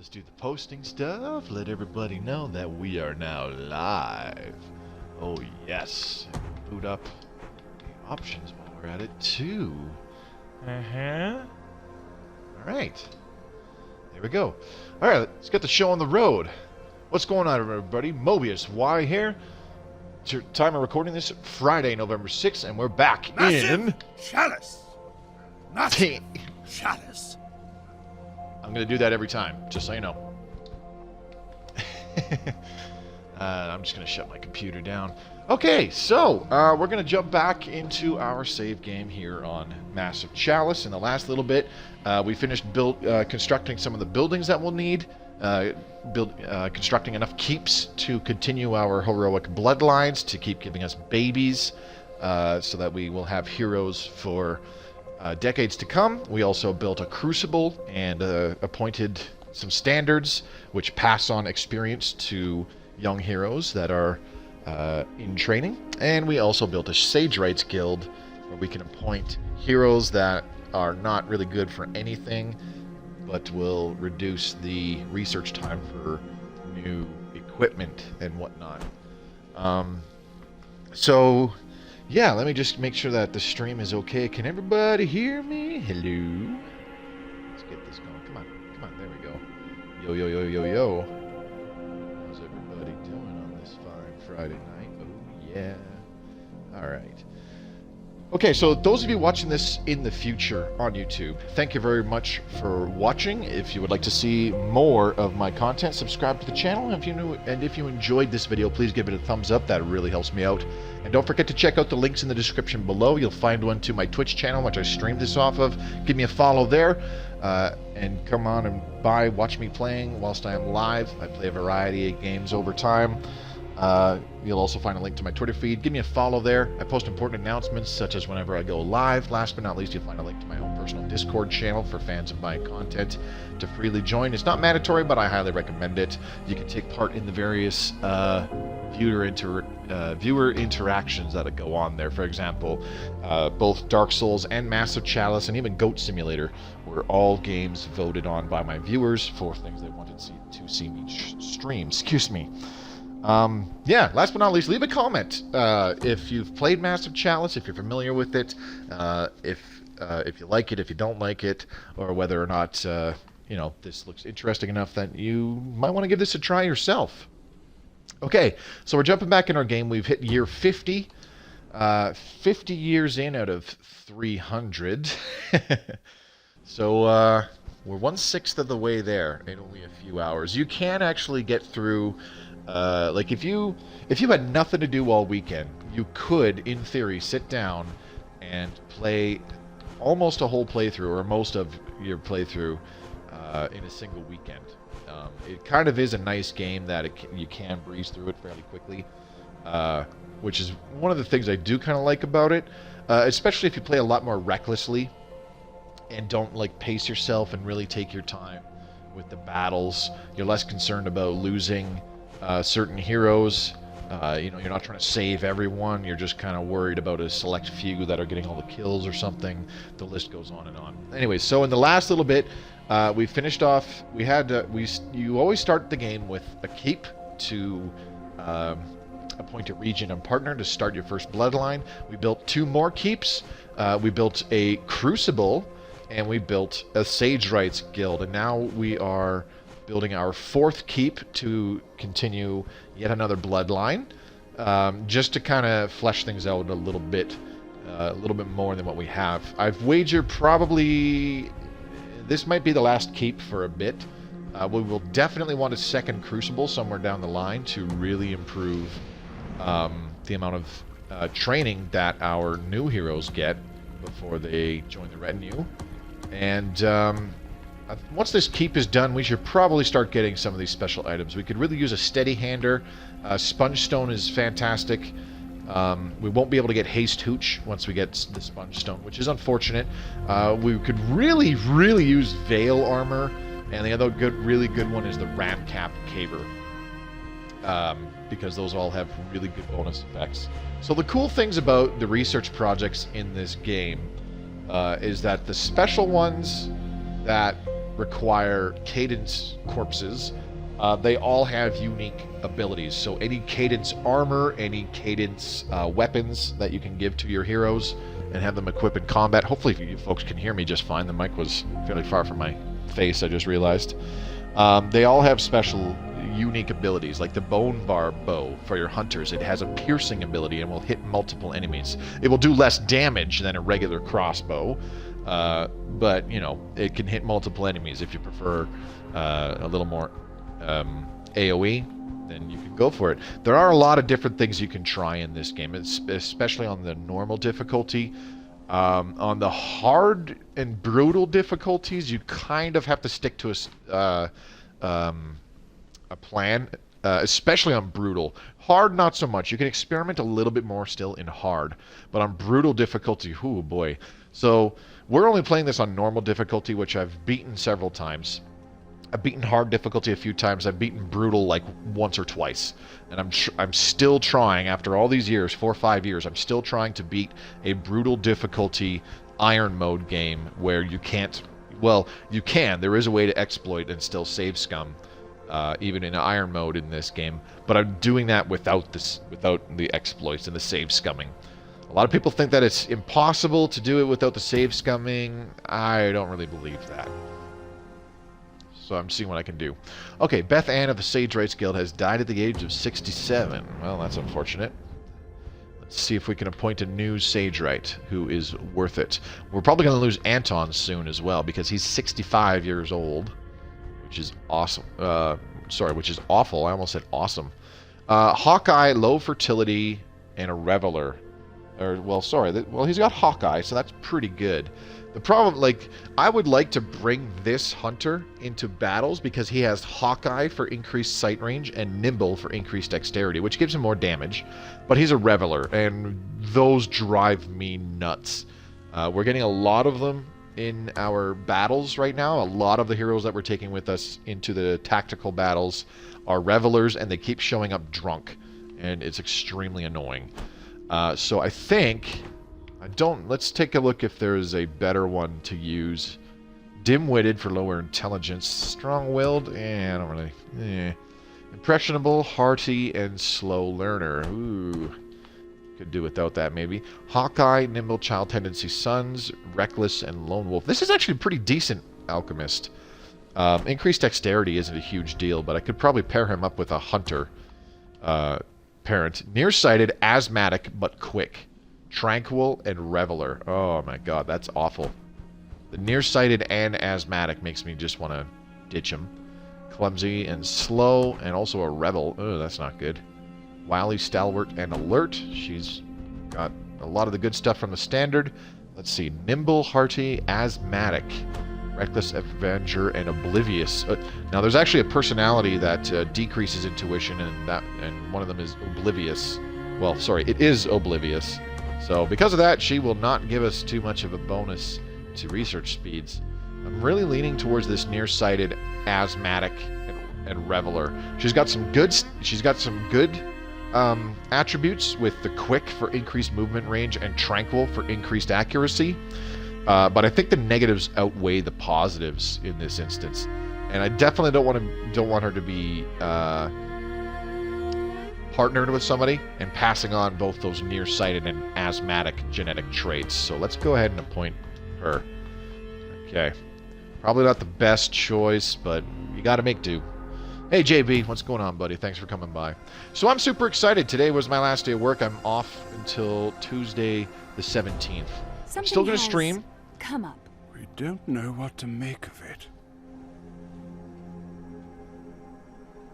Let's do the posting stuff. Let everybody know that we are now live. Oh yes. Boot up options while we're at it too. Alright. There we go. Alright, let's get the show on the road. What's going on, everybody? Mobius, Y here. It's your time of recording this Friday, November 6th, and we're back Massive Chalice. Massive Chalice. I'm going to do that every time, just so you know. I'm just going to shut my computer down. Okay, so we're going to jump back into our save game here on Massive Chalice. In the last little bit, we finished constructing some of the buildings that we'll need. Constructing enough keeps to continue our heroic bloodlines, to keep giving us babies, so that we will have heroes for decades to come. We also built a crucible and appointed some standards which pass on experience to young heroes that are in training. And we also built a Sage Rights Guild where we can appoint heroes that are not really good for anything but will reduce the research time for new equipment and whatnot. So yeah, let me just make sure that the stream is okay. Can everybody hear me? Hello? Let's get this going. Come on, there we go. Yo. How's everybody doing on this fine Friday night? Oh, yeah. Alright. Okay, so those of you watching this in the future on YouTube, thank you very much for watching. If you would like to see more of my content, subscribe to the channel. And if you enjoyed this video, please give it a thumbs up. That really helps me out. And don't forget to check out the links in the description below. You'll find one to my Twitch channel, which I streamed this off of. Give me a follow there. And come on and watch me playing whilst I am live. I play a variety of games over time. You'll also find a link to my Twitter feed. Give me a follow there. I post important announcements, such as whenever I go live. Last but not least, you'll find a link to my own personal Discord channel for fans of my content to freely join. It's not mandatory, but I highly recommend it. You can take part in the various viewer interactions that go on there. For example, both Dark Souls and Massive Chalice, and even Goat Simulator, were all games voted on by my viewers for things they wanted to see me stream. Excuse me. Yeah, last but not least, leave a comment if you've played Massive Chalice, if you're familiar with it, if you like it, if you don't like it, or whether or not you know, this looks interesting enough that you might want to give this a try yourself. Okay, so we're jumping back in our game. We've hit year 50, 50 years in out of 300. So we're 1/6 of the way there in only a few hours. You can actually get through. Like if you had nothing to do all weekend, you could, in theory, sit down and play almost a whole playthrough, or most of your playthrough, in a single weekend. It kind of is a nice game that you can breeze through it fairly quickly, which is one of the things I do kind of like about it, especially if you play a lot more recklessly and don't like pace yourself and really take your time with the battles. You're less concerned about losing certain heroes. You know, you're not trying to save everyone. You're just kind of worried about a select few that are getting all the kills or something. The list goes on and on. Anyway, so in the last little bit, we finished off. We had you always start the game with a keep to appoint a region and partner to start your first bloodline. We built 2 more keeps. We built a crucible, and we built a Sage Rights Guild, and now we are building our 4th keep to continue yet another bloodline, just to kind of flesh things out a little bit more than what we have. I've wagered probably this might be the last keep for a bit. We will definitely want a 2nd crucible somewhere down the line to really improve the amount of training that our new heroes get before they join the retinue. And once this keep is done, we should probably start getting some of these special items. We could really use a steady hander. Sponge Stone is fantastic. We won't be able to get Haste Hooch once we get the Sponge Stone, which is unfortunate. We could really use Veil Armor, and the other really good one is the Ramcap Caber, because those all have really good bonus effects. So the cool things about the research projects in this game is that the special ones that require cadence corpses, they all have unique abilities. So any cadence armor, any cadence weapons that you can give to your heroes and have them equip in combat. Hopefully you folks can hear me just fine. The mic was fairly far from my face, I just realized. They all have special unique abilities, like the bone bar bow for your hunters. It has a piercing ability and will hit multiple enemies. It will do less damage than a regular crossbow, but you know, it can hit multiple enemies. If you prefer a little more AoE, then you can go for it. There are a lot of different things you can try in this game, especially on the normal difficulty. On the hard and brutal difficulties, you kind of have to stick to a plan, especially on brutal. Hard, not so much. You can experiment a little bit more still in hard, but on brutal difficulty, oh boy. So we're only playing this on normal difficulty, which I've beaten several times. I've beaten hard difficulty a few times. I've beaten brutal like once or twice, and I'm still trying after all these years, 4 or 5 years. I'm still trying to beat a brutal difficulty iron mode game where you can't. Well, you can. There is a way to exploit and still save scum, even in iron mode in this game. But I'm doing that without the exploits and the save scumming. A lot of people think that it's impossible to do it without the save scumming. I don't really believe that. So I'm seeing what I can do. Okay, Beth Ann of the Sage Rights Guild has died at the age of 67. Well, that's unfortunate. Let's see if we can appoint a new Sage Right who is worth it. We're probably going to lose Anton soon as well because he's 65 years old, which is awesome. Sorry, which is awful. I almost said awesome. Hawkeye, low fertility, and a Reveler. Well, he's got Hawkeye, so that's pretty good. The problem, like, I would like to bring this hunter into battles because he has Hawkeye for increased sight range and Nimble for increased dexterity, which gives him more damage. But he's a Reveler, and those drive me nuts. We're getting a lot of them in our battles right now. A lot of the heroes that we're taking with us into the tactical battles are Revelers, and they keep showing up drunk, and it's extremely annoying. So I think... let's take a look if there is a better one to use. Dim-witted for lower intelligence. Strong-willed? I don't really... Impressionable, hearty, and slow learner. Ooh. Could do without that, maybe. Hawkeye, nimble, child tendency, sons, reckless, and lone wolf. This is actually a pretty decent alchemist. Increased dexterity isn't a huge deal, but I could probably pair him up with a hunter parent. Nearsighted, asthmatic, but quick. Tranquil, and Reveler. Oh my god, that's awful. The nearsighted and asthmatic makes me just want to ditch him. Clumsy and slow, and also a Revel. Oh, that's not good. Wily, stalwart, and alert. She's got a lot of the good stuff from the standard. Let's see. Nimble, hearty, asthmatic, reckless, avenger, and oblivious. Now, there's actually a personality that decreases intuition, and one of them is oblivious. Well, sorry, it is oblivious. So because of that, she will not give us too much of a bonus to research speeds. I'm really leaning towards this nearsighted, asthmatic, and Reveler. She's got some good attributes with the quick for increased movement range and tranquil for increased accuracy. But I think the negatives outweigh the positives in this instance, and I definitely don't want her to be partnered with somebody and passing on both those nearsighted and asthmatic genetic traits. So let's go ahead and appoint her. Okay. Probably not the best choice, but you got to make do. Hey JB, what's going on, buddy? Thanks for coming by. So I'm super excited. Today was my last day of work. I'm off until Tuesday the 17th. Still going to stream. Come up. We don't know what to make of it.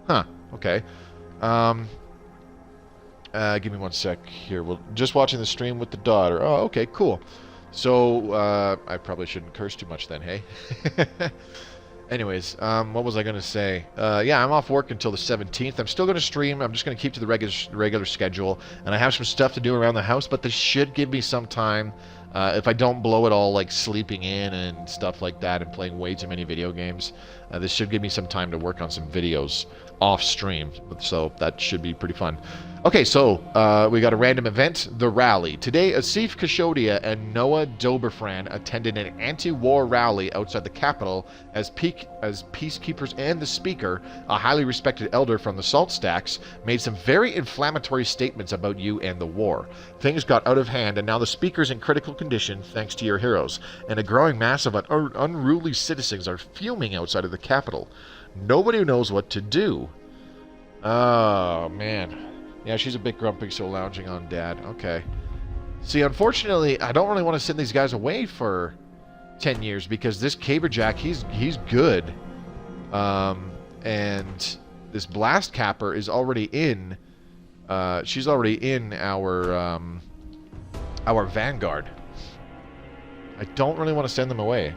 Huh. Okay. Give me one sec here. We're just watching the stream with the daughter. Oh, okay, cool. So, I probably shouldn't curse too much then, hey? Anyways, what was I going to say? Yeah, I'm off work until the 17th. I'm still going to stream. I'm just going to keep to the regular schedule. And I have some stuff to do around the house, but this should give me some time. If I don't blow it all, like sleeping in and stuff like that and playing way too many video games, This should give me some time to work on some videos off stream, so that should be pretty fun. Okay, so we got a random event, the rally. Today, Asif Kashodia and Noah Doberfran attended an anti-war rally outside the capital as peacekeepers, and the speaker, a highly respected elder from the Salt Stacks, made some very inflammatory statements about you and the war. Things got out of hand, and now the speaker's in critical condition thanks to your heroes, and a growing mass of unruly citizens are fuming outside of the capital. Nobody knows what to do. Oh, man. Yeah, she's a bit grumpy, so lounging on Dad. Okay. See, unfortunately, I don't really want to send these guys away for 10 years because this Caberjack, he's good. And this Blast Capper is already in. She's already in our Vanguard. I don't really want to send them away.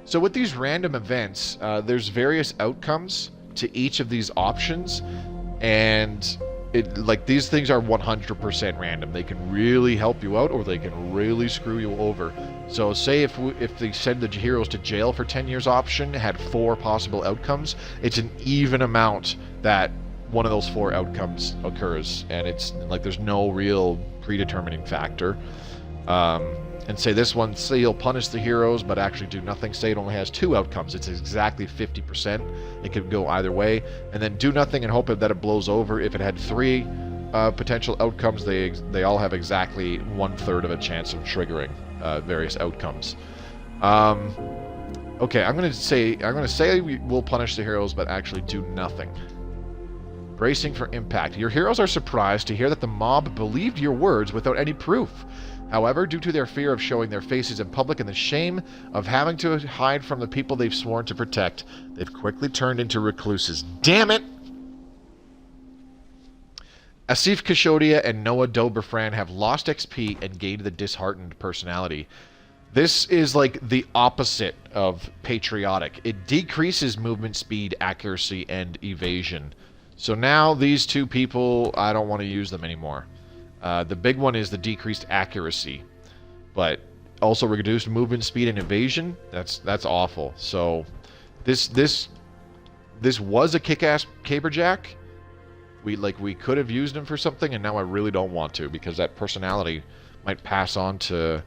So with these random events, there's various outcomes to each of these options, and these things are 100% random. They can really help you out, or they can really screw you over. So say if they send the heroes to jail for 10 years option had 4 possible outcomes, it's an even amount that one of those 4 outcomes occurs, and it's like there's no real predetermining factor. And say this one, say you'll punish the heroes but actually do nothing. Say it only has 2 outcomes. It's exactly 50%. It could go either way. And then do nothing and hope that it blows over. If it had 3 potential outcomes, they all have exactly 1/3 of a chance of triggering various outcomes. Okay, I'm gonna say we'll punish the heroes but actually do nothing. Bracing for impact. Your heroes are surprised to hear that the mob believed your words without any proof. However, due to their fear of showing their faces in public and the shame of having to hide from the people they've sworn to protect, they've quickly turned into recluses. Damn it! Asif Kashodia and Noah Doberfran have lost XP and gained the disheartened personality. This is like the opposite of patriotic. It decreases movement speed, accuracy, and evasion. So now these 2 people, I don't want to use them anymore. The big one is the decreased accuracy, but also reduced movement speed and evasion. That's awful. So this was a kick-ass Caberjack. We could have used him for something, and now I really don't want to because that personality might pass on to,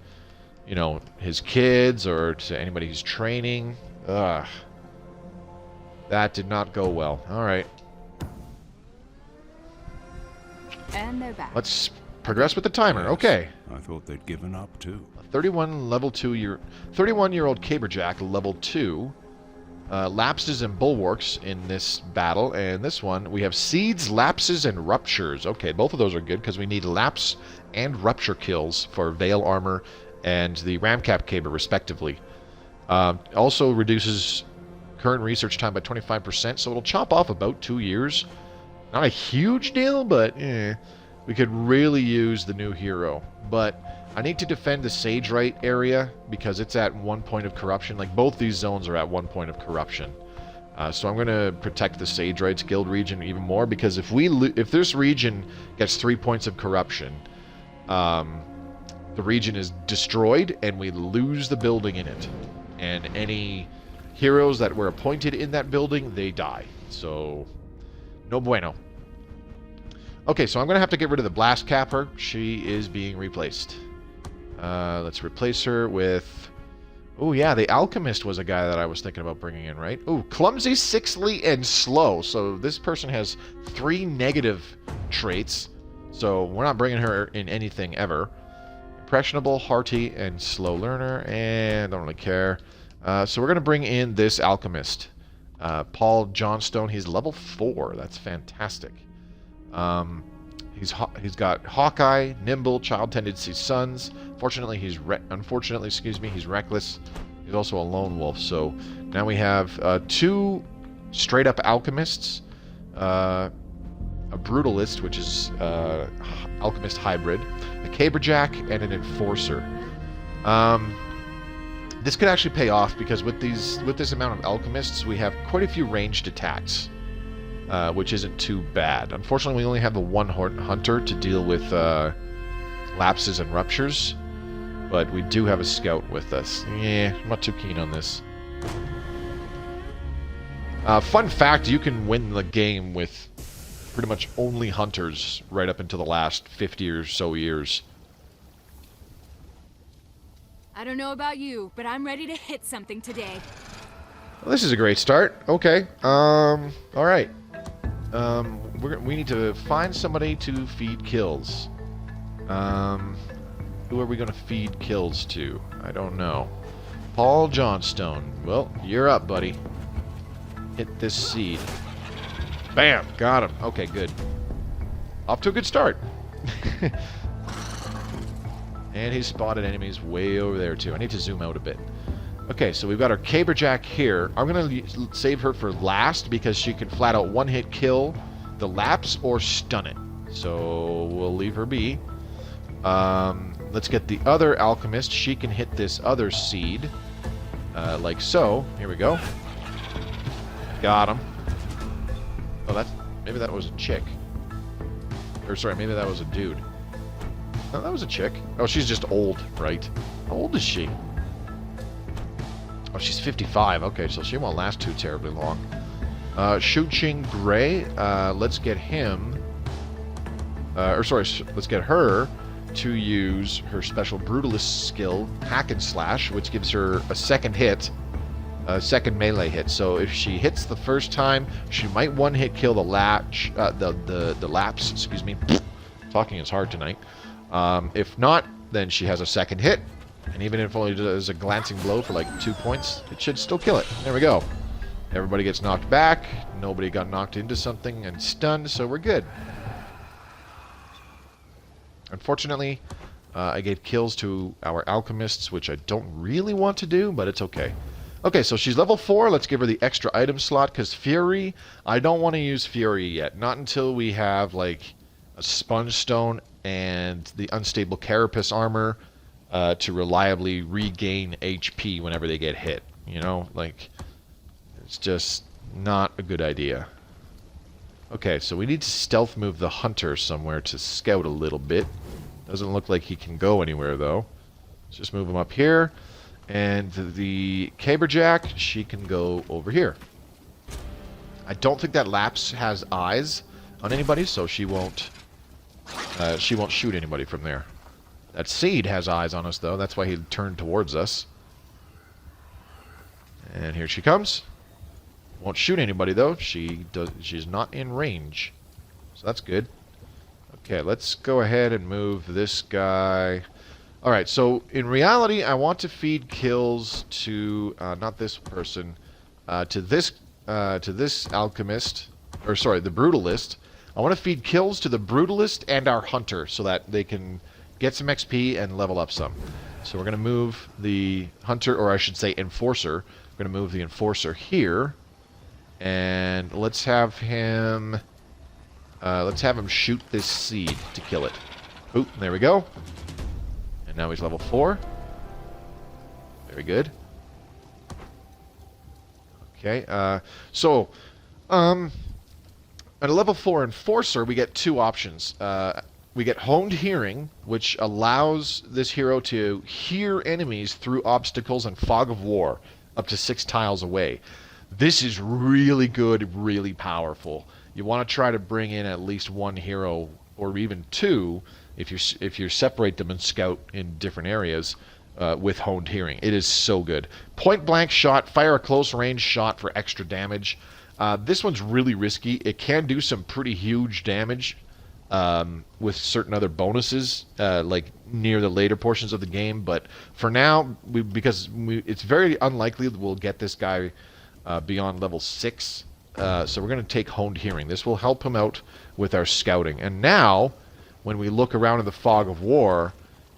you know, his kids or to anybody he's training. Ugh. That did not go well. All right. And they're back. Let's progress with the timer. Yes, okay. I thought they'd given up too. 31-year-old Caberjack, level 2. Lapses and bulwarks in this battle, and this one we have seeds, lapses, and ruptures. Okay, both of those are good because we need lapse and rupture kills for Veil Armor and the Ramcap Caber, respectively. Also reduces current research time by 25%, so it'll chop off about 2 years. Not a huge deal, but we could really use the new hero. But I need to defend the Sage Right area because it's at 1 point of corruption. Like, both these zones are at 1 point of corruption. So I'm going to protect the Sage Rights Guild region even more because if this region gets 3 points of corruption, the region is destroyed and we lose the building in it. And any heroes that were appointed in that building, they die. So, no bueno. Okay, so I'm going to have to get rid of the Blast Capper. She is being replaced. Let's replace her with... Oh, yeah, the Alchemist was a guy that I was thinking about bringing in, right? Oh, clumsy, sickly, and slow. So this person has 3 negative traits. So we're not bringing her in anything ever. Impressionable, hearty, and slow learner. And don't really care. So we're going to bring in this Alchemist. Paul Johnstone. He's level 4. That's fantastic. He's got Hawkeye, Nimble, Child Tendency Sons. Unfortunately, he's reckless. He's also a lone wolf. So now we have 2 straight up alchemists, a brutalist, which is alchemist hybrid, a caberjack, and an enforcer. This could actually pay off because with this amount of alchemists, we have quite a few ranged attacks. Which isn't too bad. Unfortunately, we only have the 1 hunter to deal with lapses and ruptures. But we do have a scout with us. Yeah, I'm not too keen on this. Fun fact, you can win the game with pretty much only hunters right up until the last 50 or so years. I don't know about you, but I'm ready to hit something today. Well, this is a great start. Okay. All right. We need to find somebody to feed kills. Who are we going to feed kills to? I don't know. Paul Johnstone. Well, you're up, buddy. Hit this seed. Bam! Got him. Okay, good. Off to a good start. And he's spotted enemies way over there, too. I need to zoom out a bit. Okay, so we've got our Caberjack here. I'm going to save her for last because she can flat out one-hit kill the Lapse or stun it. So we'll leave her be. Let's get the other Alchemist. She can hit this other seed. Like so. Here we go. Got him. Oh, maybe that was a chick. Or sorry, maybe that was a dude. No, that was a chick. Oh, she's just old, right? How old is she? Oh, she's 55. Okay, so she won't last too terribly long. Shu-Ching Gray. Let's get him... let's get her to use her special Brutalist skill, Hack and Slash, which gives her a second hit. A second melee hit. So if she hits the first time, she might one-hit kill the Lapse, excuse me. Talking is hard tonight. If not, then she has a second hit. And even if only does a glancing blow for like 2 points, it should still kill it. There we go. Everybody gets knocked back. Nobody got knocked into something and stunned, so we're good. Unfortunately, I gave kills to our alchemists, which I don't really want to do, but it's okay. Okay, so she's level 4. Let's give her the extra item slot, because Fury, I don't want to use Fury yet. Not until we have, like, a Sponge Stone and the Unstable Carapace armor to reliably regain HP whenever they get hit. You know, like, it's just not a good idea. Okay, so we need to stealth move the Hunter somewhere to scout a little bit. Doesn't look like he can go anywhere, though. Let's just move him up here. And the Caberjack, she can go over here. I don't think that Lapse has eyes on anybody, so she won't shoot anybody from there. That Seed has eyes on us, though. That's why he turned towards us. And here she comes. Won't shoot anybody, though. She's not in range. So that's good. Okay, let's go ahead and move this guy. Alright, so in reality, I want to feed kills to, not this person, to this alchemist, or sorry, the Brutalist. I want to feed kills to the Brutalist and our Hunter so that they can get some XP and level up some. So we're going to move the Hunter, or I should say Enforcer. We're going to move the Enforcer here. And let's have him shoot this seed to kill it. Oop, there we go. And now he's level 4. Very good. Okay, at a level 4 Enforcer, we get 2 options. We get Honed Hearing, which allows this hero to hear enemies through obstacles and Fog of War up to 6 tiles away. This is really good, really powerful. You want to try to bring in at least 1 hero, or even 2, if you separate them and scout in different areas with Honed Hearing. It is so good. Point blank shot, fire a close range shot for extra damage. This one's really risky. It can do some pretty huge damage with certain other bonuses, like near the later portions of the game. But for now, it's very unlikely that we'll get this guy beyond level 6. So we're going to take Honed Hearing. This will help him out with our scouting. And now, when we look around in the Fog of War,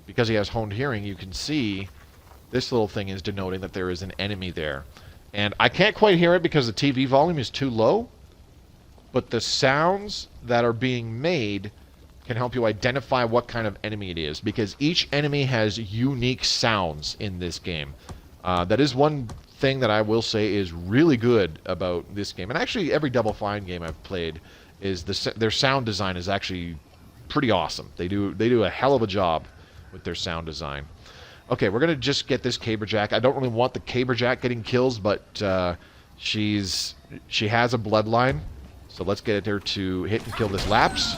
because he has Honed Hearing, you can see this little thing is denoting that there is an enemy there. And I can't quite hear it because the TV volume is too low, but the sounds that are being made can help you identify what kind of enemy it is, because each enemy has unique sounds in this game. That is one thing that I will say is really good about this game, and actually every Double Fine game I've played, is their sound design is actually pretty awesome. They do a hell of a job with their sound design. Okay, we're going to just get this Caberjack. I don't really want the Caberjack getting kills, but she has a bloodline. So let's get her to hit and kill this Lapse.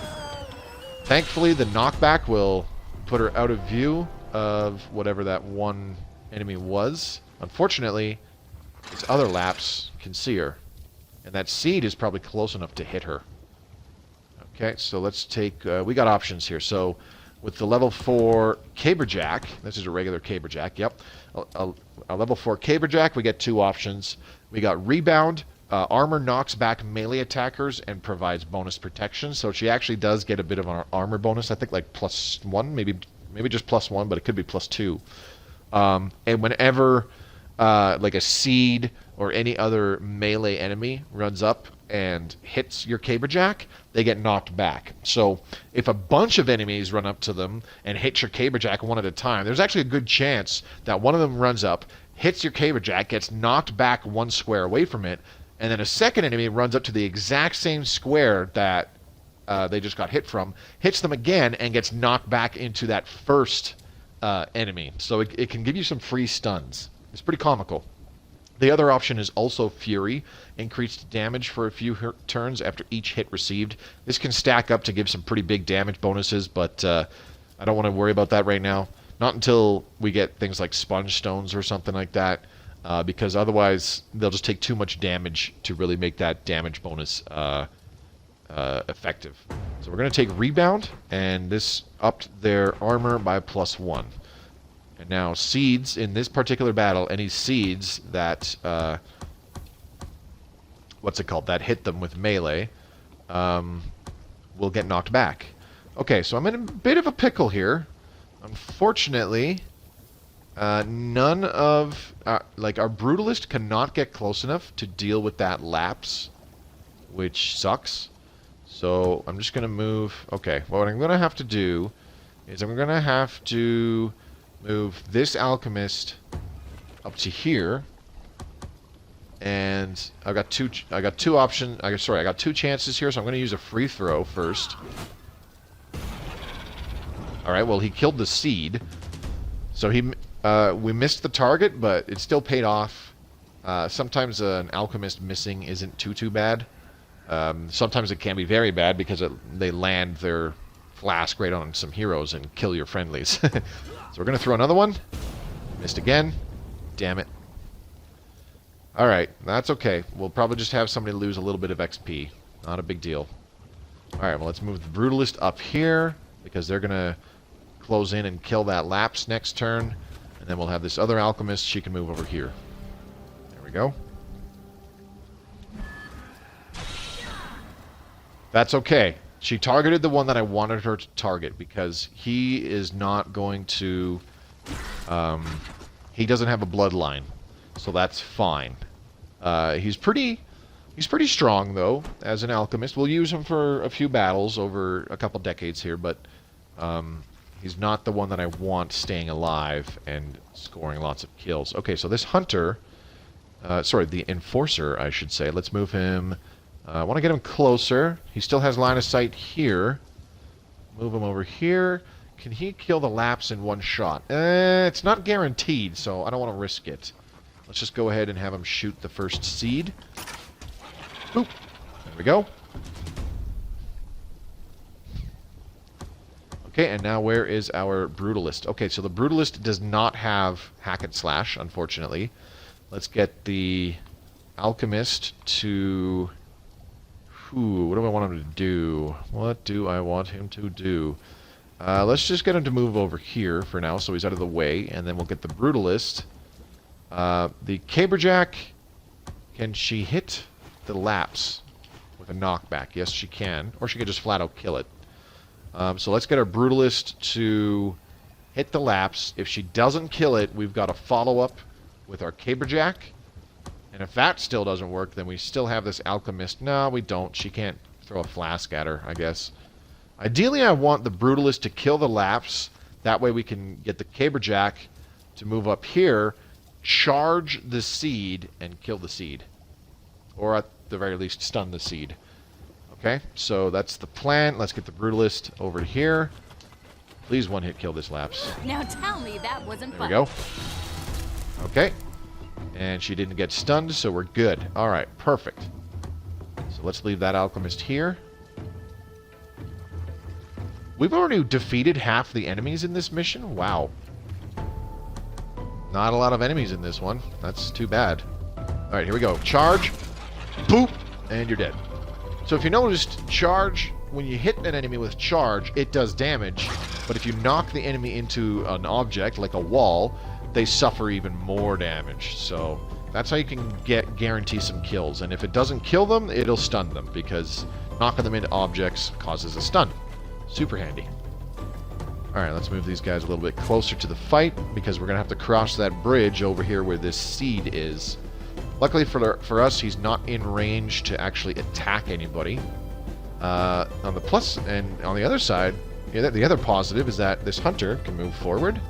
Thankfully, the knockback will put her out of view of whatever that one enemy was. Unfortunately, this other Lapse can see her. And that seed is probably close enough to hit her. Okay, so let's take... we got options here. So with the level 4 Caberjack, this is a regular Caberjack, yep. A level 4 Caberjack, we get 2 options. We got Rebound. Armor knocks back melee attackers and provides bonus protection. So she actually does get a bit of an armor bonus. I think like +1, maybe just +1, but it could be +2. And whenever like a seed or any other melee enemy runs up and hits your Caberjack, they get knocked back. So if a bunch of enemies run up to them and hit your Caberjack one at a time, there's actually a good chance that one of them runs up, hits your Caberjack, gets knocked back 1 square away from it, and then a second enemy runs up to the exact same square that they just got hit from, hits them again, and gets knocked back into that first enemy. So it can give you some free stuns. It's pretty comical. The other option is also Fury, increased damage for a few turns after each hit received. This can stack up to give some pretty big damage bonuses, but I don't want to worry about that right now. Not until we get things like Sponge Stones or something like that, because otherwise they'll just take too much damage to really make that damage bonus effective. So we're going to take Rebound, and this upped their armor by +1. And now seeds, in this particular battle, any seeds that, that hit them with melee, will get knocked back. Okay, so I'm in a bit of a pickle here. Unfortunately, none of, our Brutalist cannot get close enough to deal with that Lapse, which sucks. So I'm just going to move, okay, what I'm going to have to do is I'm going to have to move this Alchemist up to here, and I got two options. I got 2 chances here, so I'm going to use a free throw first. All right, well, he killed the seed, so we missed the target, but it still paid off. Sometimes an Alchemist missing isn't too bad. Sometimes it can be very bad because they land their flask right on some heroes and kill your friendlies. So we're going to throw another one. Missed again. Damn it. Alright, that's okay. We'll probably just have somebody lose a little bit of XP. Not a big deal. Alright, well, let's move the Brutalist up here, because they're going to close in and kill that Lapse next turn. And then we'll have this other Alchemist. She can move over here. There we go. That's okay. She targeted the one that I wanted her to target, because he is not going to... he doesn't have a bloodline, so that's fine. He's pretty strong, though, as an Alchemist. We'll use him for a few battles over a couple decades here, but he's not the one that I want staying alive and scoring lots of kills. Okay, so this Hunter... the Enforcer, I should say. Let's move him... I want to get him closer. He still has line of sight here. Move him over here. Can he kill the Lapse in one shot? It's not guaranteed, so I don't want to risk it. Let's just go ahead and have him shoot the first seed. Boop. There we go. Okay, and now where is our Brutalist? Okay, so the Brutalist does not have Hack and Slash, unfortunately. Let's get the Alchemist to... what do I want him to do? What do I want him to do? Let's just get him to move over here for now, so he's out of the way, and then we'll get the Brutalist. The Caberjack, can she hit the Lapse with a knockback? Yes, she can. Or she can just flat out kill it. So let's get our Brutalist to hit the Lapse. If she doesn't kill it, we've got a follow-up with our Caberjack. And if that still doesn't work, then we still have this Alchemist. No, we don't. She can't throw a flask at her, I guess. Ideally, I want the Brutalist to kill the Lapse. That way we can get the Caberjack to move up here, charge the seed, and kill the seed. Or at the very least, stun the seed. Okay, so that's the plan. Let's get the Brutalist over here. Please one-hit kill this lapse. Now tell me that wasn't There we fun. go. Okay. And she didn't get stunned, so we're good. Alright, perfect. So let's leave that alchemist here. We've already defeated half the enemies in this mission? Wow. Not a lot of enemies in this one. That's too bad. Alright, here we go. Charge. Boop. And you're dead. So if you noticed, charge, when you hit an enemy with charge, it does damage. But if you knock the enemy into an object, like a wall, they suffer even more damage. So that's how you can guarantee some kills. And if it doesn't kill them, it'll stun them, because knocking them into objects causes a stun. Super handy. Alright, let's move these guys a little bit closer to the fight, because we're going to have to cross that bridge over here where this seed is. Luckily for us, he's not in range to actually attack anybody. On the plus, and on the other side, the other positive is that this hunter can move forward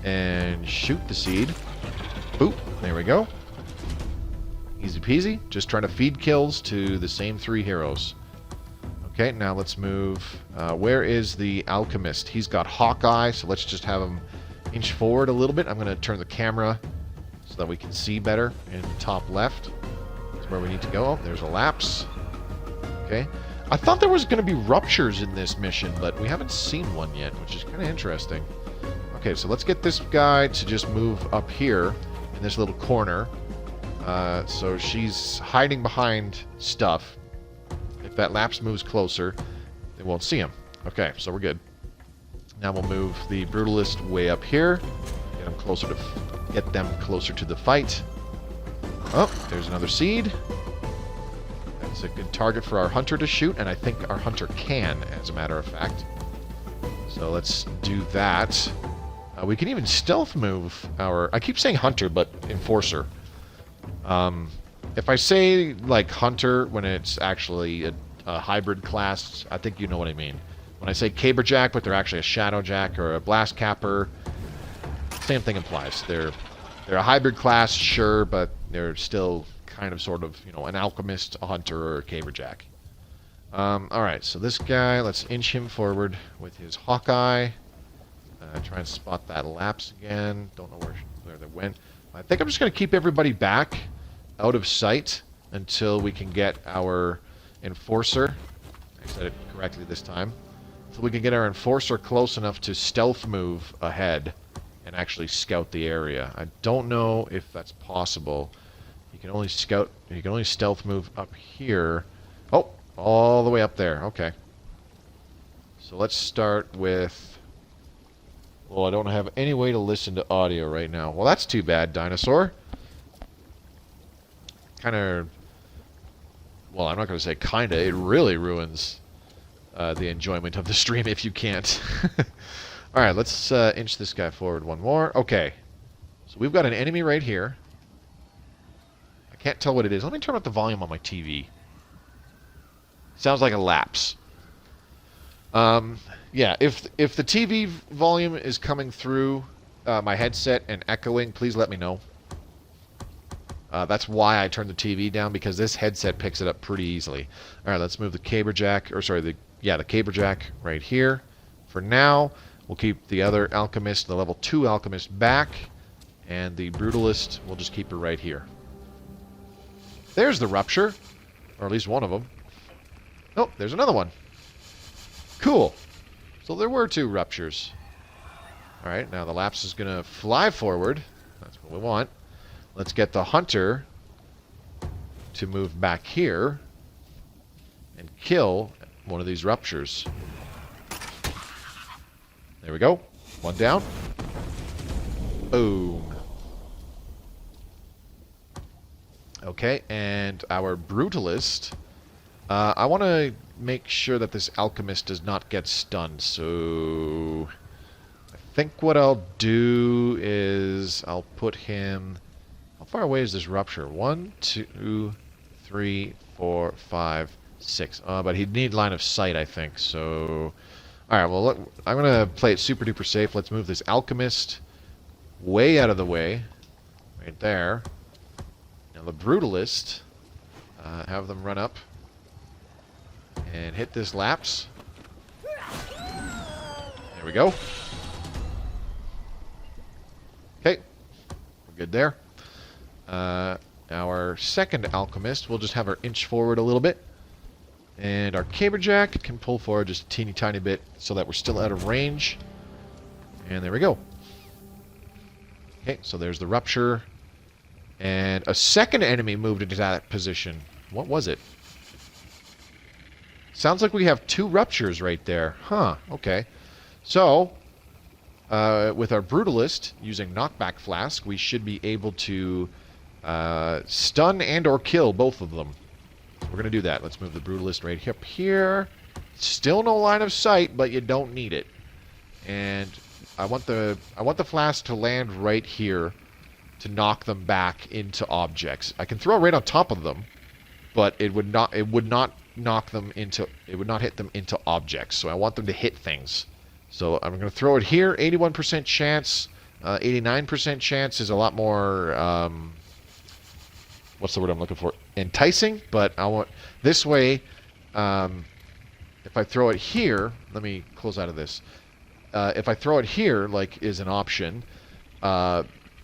and shoot the seed. Boop, there we go. Easy peasy. Just trying to feed kills to the same three heroes. Okay, now let's move. Where is the alchemist? He's got Hawkeye, so let's just have him inch forward a little bit. I'm going to turn the camera so that we can see better in the top left. That's where we need to go. Oh, there's a lapse. Okay. I thought there was going to be ruptures in this mission, but we haven't seen one yet, which is kind of interesting. Okay, so let's get this guy to just move up here in this little corner. So she's hiding behind stuff. If that lapse moves closer, they won't see him. Okay, so we're good. Now we'll move the Brutalist way up here. Get them closer to the fight. Oh, there's another seed. That's a good target for our hunter to shoot, and I think our hunter can, as a matter of fact. So let's do that. We can even stealth move our... I keep saying hunter, but enforcer. If I say, like, hunter when it's actually a hybrid class, I think you know what I mean. When I say caberjack, but they're actually a shadowjack or a blast capper, same thing applies. They're a hybrid class, sure, but they're still kind of sort of, you know, an alchemist, a hunter, or a caberjack. Alright, so this guy, let's inch him forward with his Hawkeye. Try and spot that lapse again. Don't know where they went. I think I'm just going to keep everybody back out of sight until we can get our enforcer. I said it correctly this time. So we can get our enforcer close enough to stealth move ahead and actually scout the area. I don't know if that's possible. You can only stealth move up here. Oh, all the way up there. Okay. So let's start with... Well, I don't have any way to listen to audio right now. Well, that's too bad, dinosaur. Kind of... Well, I'm not going to say kinda. It really ruins the enjoyment of the stream if you can't. Alright, let's inch this guy forward one more. Okay. So we've got an enemy right here. I can't tell what it is. Let me turn up the volume on my TV. Sounds like a lapse. Yeah, if the TV volume is coming through my headset and echoing, please let me know. That's why I turned the TV down, because this headset picks it up pretty easily. Alright, let's move the caberjack, or sorry, the caberjack right here. For now, we'll keep the other alchemist, the level 2 alchemist, back, and the brutalist, we'll just keep her right here. There's the rupture, or at least one of them. Oh, there's another one. Cool. So there were 2 ruptures. Alright, now the lapse is going to fly forward. That's what we want. Let's get the hunter to move back here and kill one of these ruptures. There we go. One down. Boom. Okay, and our brutalist... I want to make sure that this alchemist does not get stunned, so I think what I'll do is I'll put him... How far away is this rupture? 1, 2, 3, 4, 5, 6. But he'd need line of sight, I think, so... Alright, well, look, I'm going to play it super duper safe. Let's move this alchemist way out of the way. Right there. Now the brutalist, have them run up and hit this lapse. There There we go. Okay. We're good there. Our second alchemist, we'll just have her inch forward a little bit. And our caberjack can pull forward just a teeny tiny bit so that we're still out of range. And there we go. Okay, so there's the rupture. And a second enemy moved into that position. What was it? Sounds like we have 2 ruptures right there. Huh, okay. So, with our Brutalist, using Knockback Flask, we should be able to stun and or kill both of them. We're going to do that. Let's move the Brutalist right up here. Still no line of sight, but you don't need it. And I want the flask to land right here to knock them back into objects. I can throw it right on top of them, but it would not knock them into, it would not hit them into objects. So I want them to hit things. So I'm going to throw it here. 81% chance. 89% chance is a lot more what's the word I'm looking for? Enticing, but I want this way. If I throw it here, let me close out of this. If I throw it here, like is an option,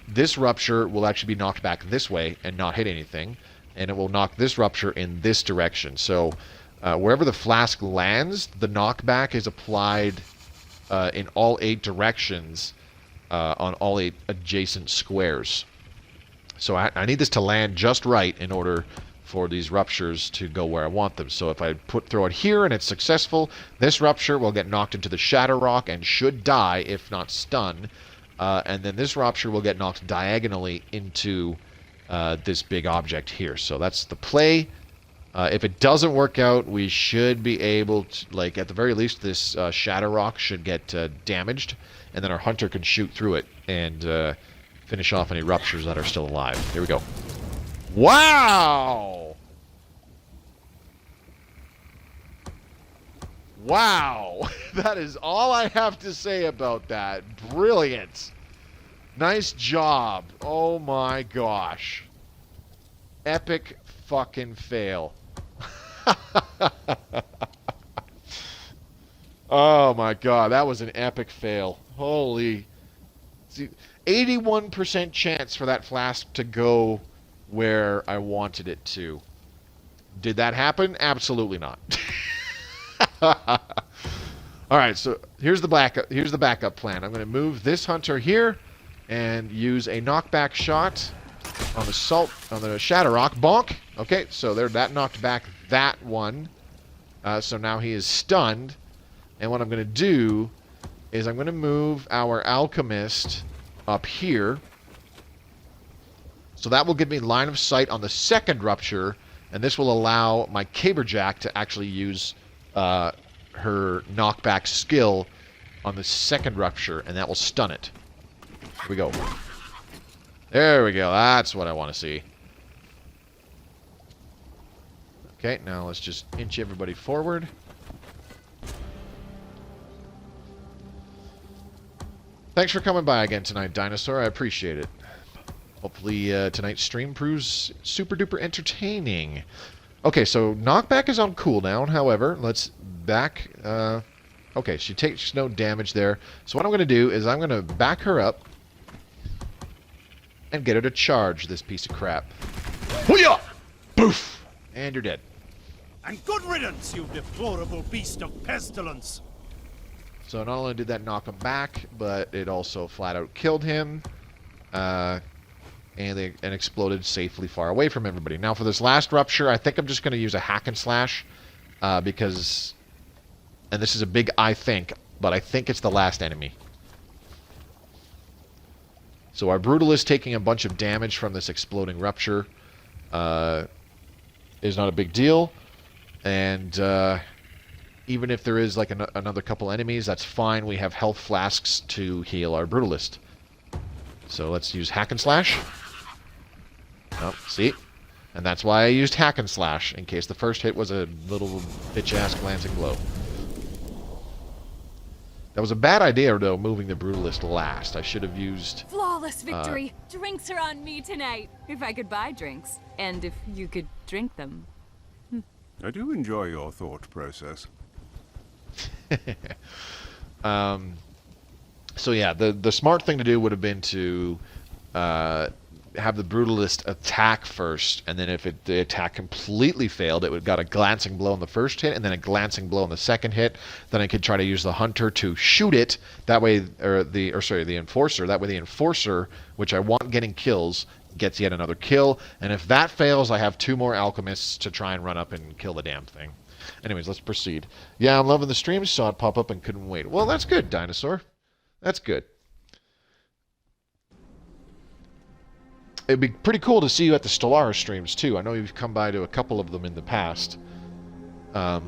this rupture will actually be knocked back this way and not hit anything, and it will knock this rupture in this direction. So wherever the flask lands, the knockback is applied in all 8 directions on all 8 adjacent squares. So I need this to land just right in order for these ruptures to go where I want them. So if I throw it here and it's successful, this rupture will get knocked into the Shadow Rock and should die, if not stun. And then this rupture will get knocked diagonally into this big object here. So that's the play. If it doesn't work out, we should be able to, like, at the very least, this Shadow Rock should get damaged, and then our Hunter can shoot through it and finish off any ruptures that are still alive. Here we go. Wow! Wow! That is all I have to say about that. Brilliant. Nice job. Oh my gosh. Epic fucking fail. Oh my god, that was an epic fail. Holy... 81% chance for that flask to go where I wanted it to. Did that happen? Absolutely not. Alright, so here's the backup plan. I'm going to move this Hunter here and use a knockback shot on the Shadow Rock. Bonk! Okay, so that knocked back that one. So now he is stunned. And what I'm going to do is I'm going to move our Alchemist up here. So that will give me line of sight on the second rupture, and this will allow my Caberjack to actually use her knockback skill on the second rupture, and that will stun it. Here we go. There we go. That's what I want to see. Okay, now let's just inch everybody forward. Thanks for coming by again tonight, Dinosaur. I appreciate it. Hopefully tonight's stream proves super duper entertaining. Okay, so knockback is on cooldown. However, let's back... okay, she takes no damage there. So what I'm going to do is I'm going to back her up and get her to charge this piece of crap. Hoo-yah! Boof! And you're dead. And good riddance, you deplorable beast of pestilence! So not only did that knock him back, but it also flat out killed him. And exploded safely far away from everybody. Now for this last rupture, I think I'm just going to use a hack and slash. Because... And this is a big I think, but I think it's the last enemy. So our Brutalist taking a bunch of damage from this exploding rupture is not a big deal. And even if there is like another couple enemies, that's fine. We have health flasks to heal our Brutalist. So let's use hack and slash. Oh, see? And that's why I used hack and slash, in case the first hit was a little bitch-ass glancing blow. That was a bad idea, though, moving the Brutalist last. I should have used... Flawless victory! Drinks are on me tonight. If I could buy drinks. And if you could drink them. I do enjoy your thought process. So yeah, the smart thing to do would have been to have the Brutalist attack first, and then if the attack completely failed, it would have got a glancing blow on the first hit, and then a glancing blow on the second hit. Then I could try to use the Hunter to shoot it. That way, the Enforcer. That way, the Enforcer, which I want getting kills, gets yet another kill. And if that fails, I have 2 more Alchemists to try and run up and kill the damn thing. Anyways, let's proceed. Yeah, I'm loving the stream. Saw it pop up and couldn't wait. Well, that's good, Dinosaur. That's good. It'd be pretty cool to see you at the Stellaris streams, too. I know you've come by to a couple of them in the past. I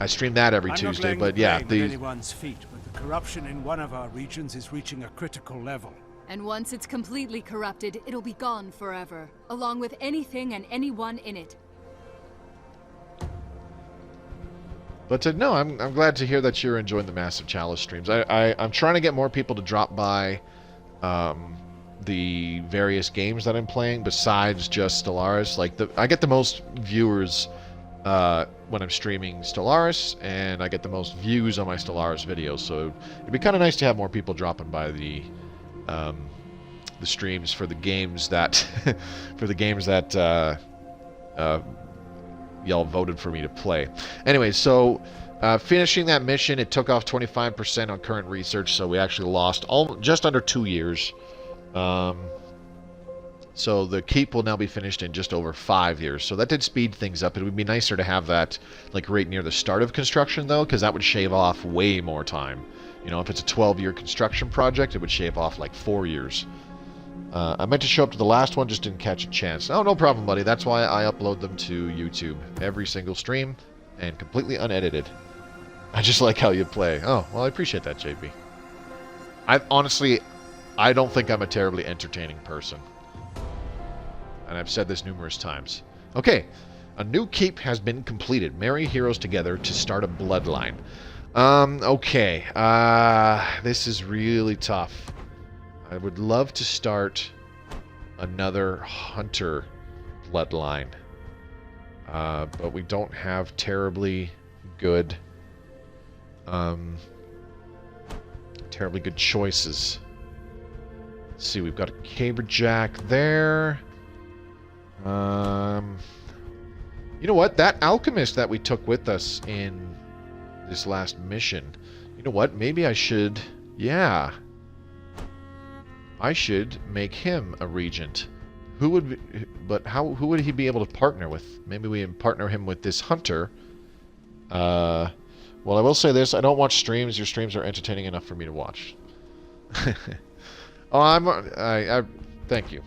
stream that every Tuesday, but yeah. Anyone's feet, but the corruption in one of our regions is reaching a critical level. And once it's completely corrupted, it'll be gone forever, along with anything and anyone in it. But no, I'm glad to hear that you're enjoying the Massive Chalice streams. I'm trying to get more people to drop by the various games that I'm playing besides just Stellaris. Like I get the most viewers when I'm streaming Stellaris, and I get the most views on my Stellaris videos. So it'd be kind of nice to have more people dropping by the streams for the games that y'all voted for me to play. Anyway, so finishing that mission, it took off 25% on current research, so we actually lost just under 2 years. So the keep will now be finished in just over 5 years. So that did speed things up. It would be nicer to have that like right near the start of construction, though, because that would shave off way more time. You know, if it's a 12-year construction project, it would shave off like 4 years. I meant to show up to the last one, just didn't catch a chance. Oh, no problem, buddy. That's why I upload them to YouTube. Every single stream, and completely unedited. I just like how you play. Oh, well, I appreciate that, JP. Honestly, I don't think I'm a terribly entertaining person. And I've said this numerous times. Okay, a new keep has been completed. Marry heroes together to start a bloodline. Okay. This is really tough. I would love to start another Hunter bloodline. But we don't have terribly good choices. Let's see, we've got a Caberjack there. You know what? That alchemist that we took with us in this last mission. You know what? Maybe I should... Yeah. I should make him a regent. Who would who would he be able to partner with? Maybe we can partner him with this hunter. Well, I will say this: I don't watch streams. Your streams are entertaining enough for me to watch. Oh, thank you.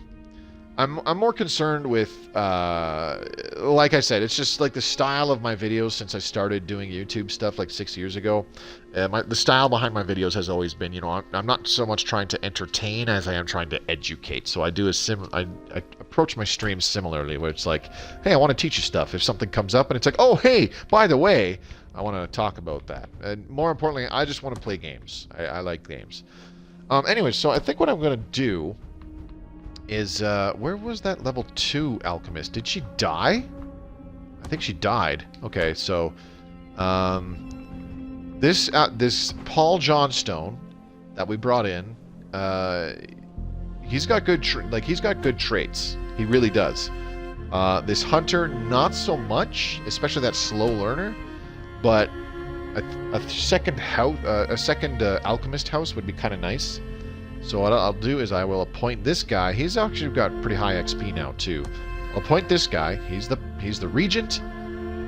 I'm more concerned with, like I said, it's just like the style of my videos since I started doing YouTube stuff like 6 years ago. The style behind my videos has always been, you know, I'm not so much trying to entertain as I am trying to educate. So I do I approach my streams similarly, where it's like, hey, I want to teach you stuff. If something comes up and it's like, oh, hey, by the way, I want to talk about that. And more importantly, I just want to play games. I like games. Anyway, so I think what I'm going to do is, where was that level 2 alchemist? Did she die? I think she died. Okay, so, this Paul Johnstone that we brought in, he's got good traits. He really does. This hunter, not so much, especially that slow learner, but a second alchemist house would be kind of nice. So what I'll do is I will appoint this guy. He's actually got pretty high XP now too. I'll appoint this guy. He's the regent,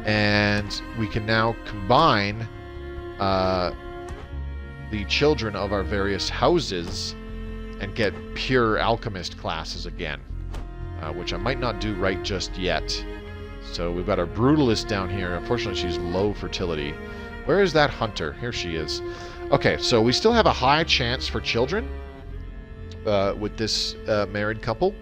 and we can now combine the children of our various houses and get pure alchemist classes again, which I might not do right just yet. So we've got our brutalist down here. Unfortunately, she's low fertility. Where is that hunter? Here she is. Okay, so we still have a high chance for children with this married couple.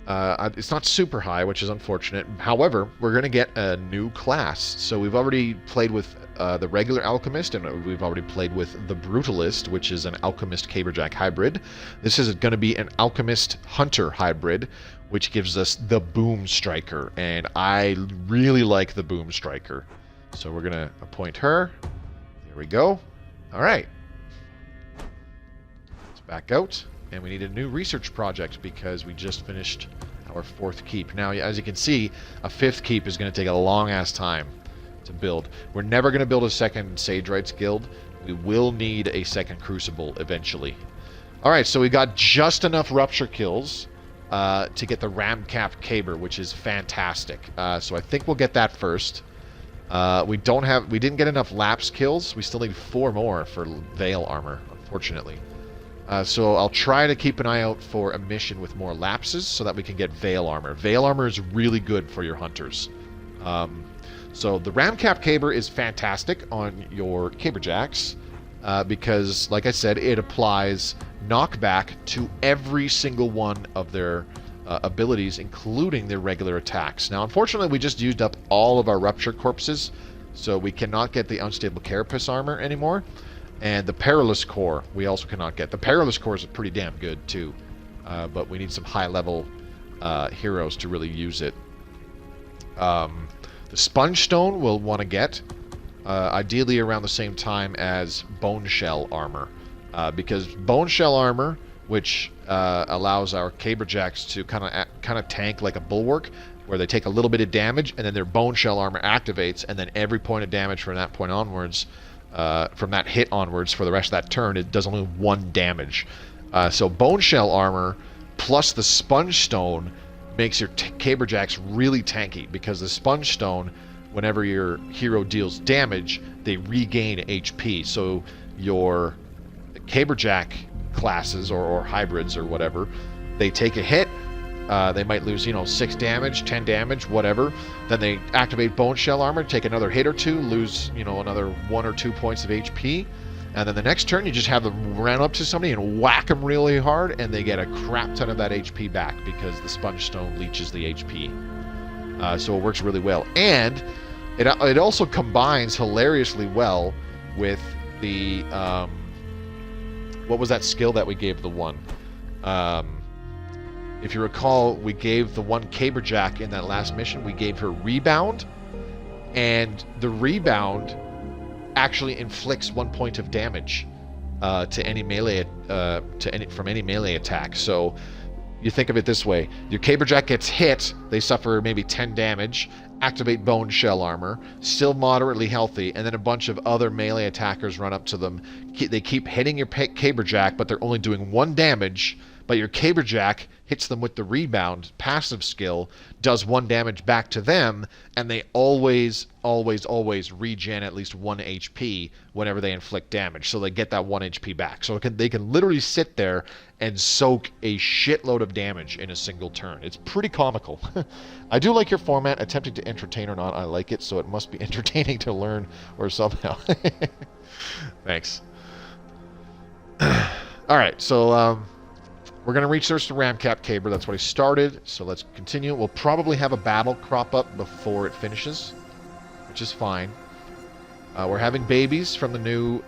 It's not super high, which is unfortunate. However, we're going to get a new class. So we've already played with the regular alchemist, and we've already played with the brutalist, which is an alchemist caberjack hybrid. This is going to be an alchemist hunter hybrid, which gives us the boom striker, and I really like the boom striker. So we're going to appoint her. There we go. All right. Back out. And we need a new research project because we just finished our 4th keep. Now, as you can see, a 5th keep is going to take a long-ass time to build. We're never going to build a second Sage Rights Guild. We will need a second Crucible eventually. Alright, so we got just enough Rupture kills to get the Ram-Capped Caber, which is fantastic. So I think we'll get that first. We didn't get enough Lapse kills. We still need 4 more for Veil Armor, unfortunately. So I'll try to keep an eye out for a mission with more lapses so that we can get Veil Armor. Veil Armor is really good for your hunters. So the Ram-Capped Caber is fantastic on your Caberjacks because, like I said, it applies knockback to every single one of their abilities, including their regular attacks. Now, unfortunately, we just used up all of our Rupture Corpses, so we cannot get the Unstable Carapace Armor anymore. And the Perilous Core, we also cannot get. The Perilous Core is pretty damn good, too. But we need some high-level heroes to really use it. The Sponge Stone we'll want to get, ideally around the same time as Bone Shell Armor. Because Bone Shell Armor, which allows our Caberjacks to kind of tank like a Bulwark, where they take a little bit of damage, and then their Bone Shell Armor activates, and then every point of damage from that point onwards... from that hit onwards for the rest of that turn, it does only 1 damage. So Bone Shell Armor plus the Sponge Stone makes your Caberjacks really tanky, because the Sponge Stone, whenever your hero deals damage, they regain HP. So your Caberjack classes, or hybrids, or whatever, they take a hit, they might lose, 6 damage, 10 damage, whatever. Then they activate Bone Shell Armor, take another hit or 2, lose, another 1 or 2 points of HP. And then the next turn, you just have them run up to somebody and whack them really hard, and they get a crap ton of that HP back because the Sponge Stone leeches the HP. So it works really well. And it also combines hilariously well with the... what was that skill that we gave the one? If you recall, we gave the one Caberjack in that last mission, we gave her Rebound, and the Rebound actually inflicts 1 point of damage to any melee from any melee attack. So you think of it this way: your Caberjack gets hit, they suffer maybe 10 damage, activate Bone Shell Armor, still moderately healthy, and then a bunch of other melee attackers run up to them. They keep hitting your Caberjack, but they're only doing 1 damage. But your Caberjack hits them with the Rebound passive skill, does 1 damage back to them, and they always regen at least 1 HP whenever they inflict damage. So they get that 1 HP back. So they can literally sit there and soak a shitload of damage in a single turn. It's pretty comical. I do like your format. Attempting to entertain or not, I like it, so it must be entertaining to learn or somehow. Thanks. Alright, so... we're going to research the Ram-Capped Caber. That's what I started, so let's continue. We'll probably have a battle crop up before it finishes, which is fine. We're having babies from the new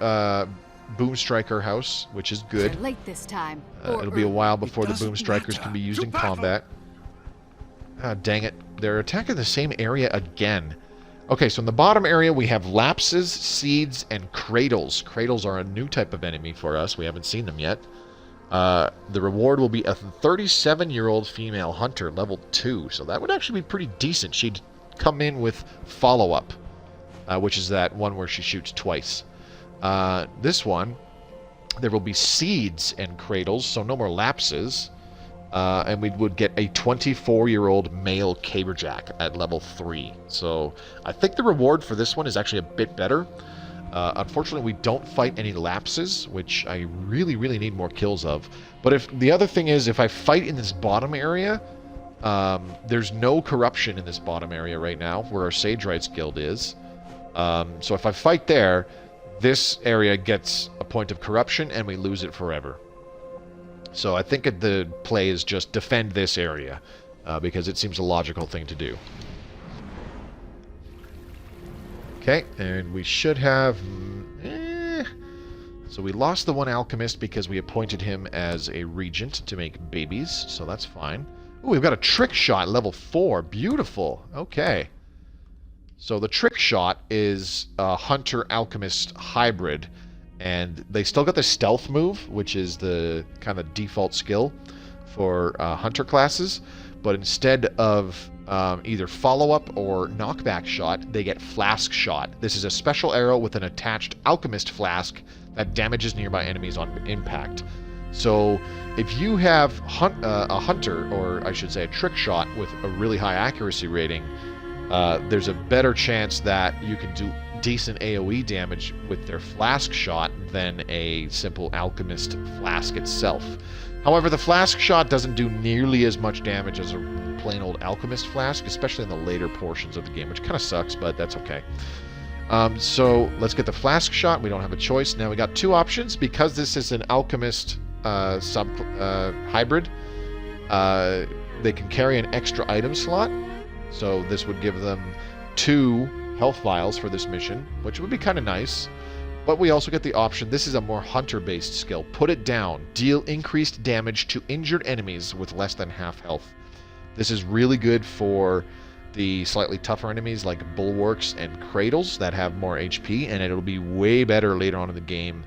Boomstriker house, which is good. They're late this time. It'll be a while before the Boomstrikers can be used in combat. Ah, dang it. They're attacking the same area again. Okay, so in the bottom area we have Lapses, Seeds, and Cradles. Cradles are a new type of enemy for us. We haven't seen them yet. The reward will be a 37-year-old female hunter, level 2. So that would actually be pretty decent. She'd come in with follow-up, which is that one where she shoots twice. This one, there will be Seeds and Cradles, so no more Lapses. And we would get a 24-year-old male Caberjack at level 3. So I think the reward for this one is actually a bit better. Unfortunately, we don't fight any Lapses, which I really need more kills of. But if the other thing is, if I fight in this bottom area, there's no corruption in this bottom area right now, where our Sage Rights Guild is. So if I fight there, this area gets a point of corruption, and we lose it forever. So I think the play is just defend this area, because it seems a logical thing to do. Okay, and we should have... So we lost the one alchemist because we appointed him as a regent to make babies, so that's fine. Ooh, we've got a trick shot level 4. Beautiful. Okay. So the trick shot is a hunter-alchemist hybrid, And they still got the stealth move, which is the kind of default skill for hunter classes, but instead of either follow-up or knockback shot, they get flask shot. This is a special arrow with an attached alchemist flask that damages nearby enemies on impact. So if you have a hunter, or I should say a trick shot with a really high accuracy rating, there's a better chance that you can do decent AoE damage with their flask shot than a simple alchemist flask itself. However, the flask shot doesn't do nearly as much damage as a plain old alchemist flask, especially in the later portions of the game, which kind of sucks, but that's okay. So let's get the flask shot. We don't have a choice. Now we got two options. Because this is an alchemist hybrid, they can carry an extra item slot. So this would give them 2 health vials for this mission, which would be kind of nice. But we also get the option, this is a more hunter-based skill. Put it down. Deal increased damage to injured enemies with less than half health. This is really good for the slightly tougher enemies like bulwarks and cradles that have more HP, and it'll be way better later on in the game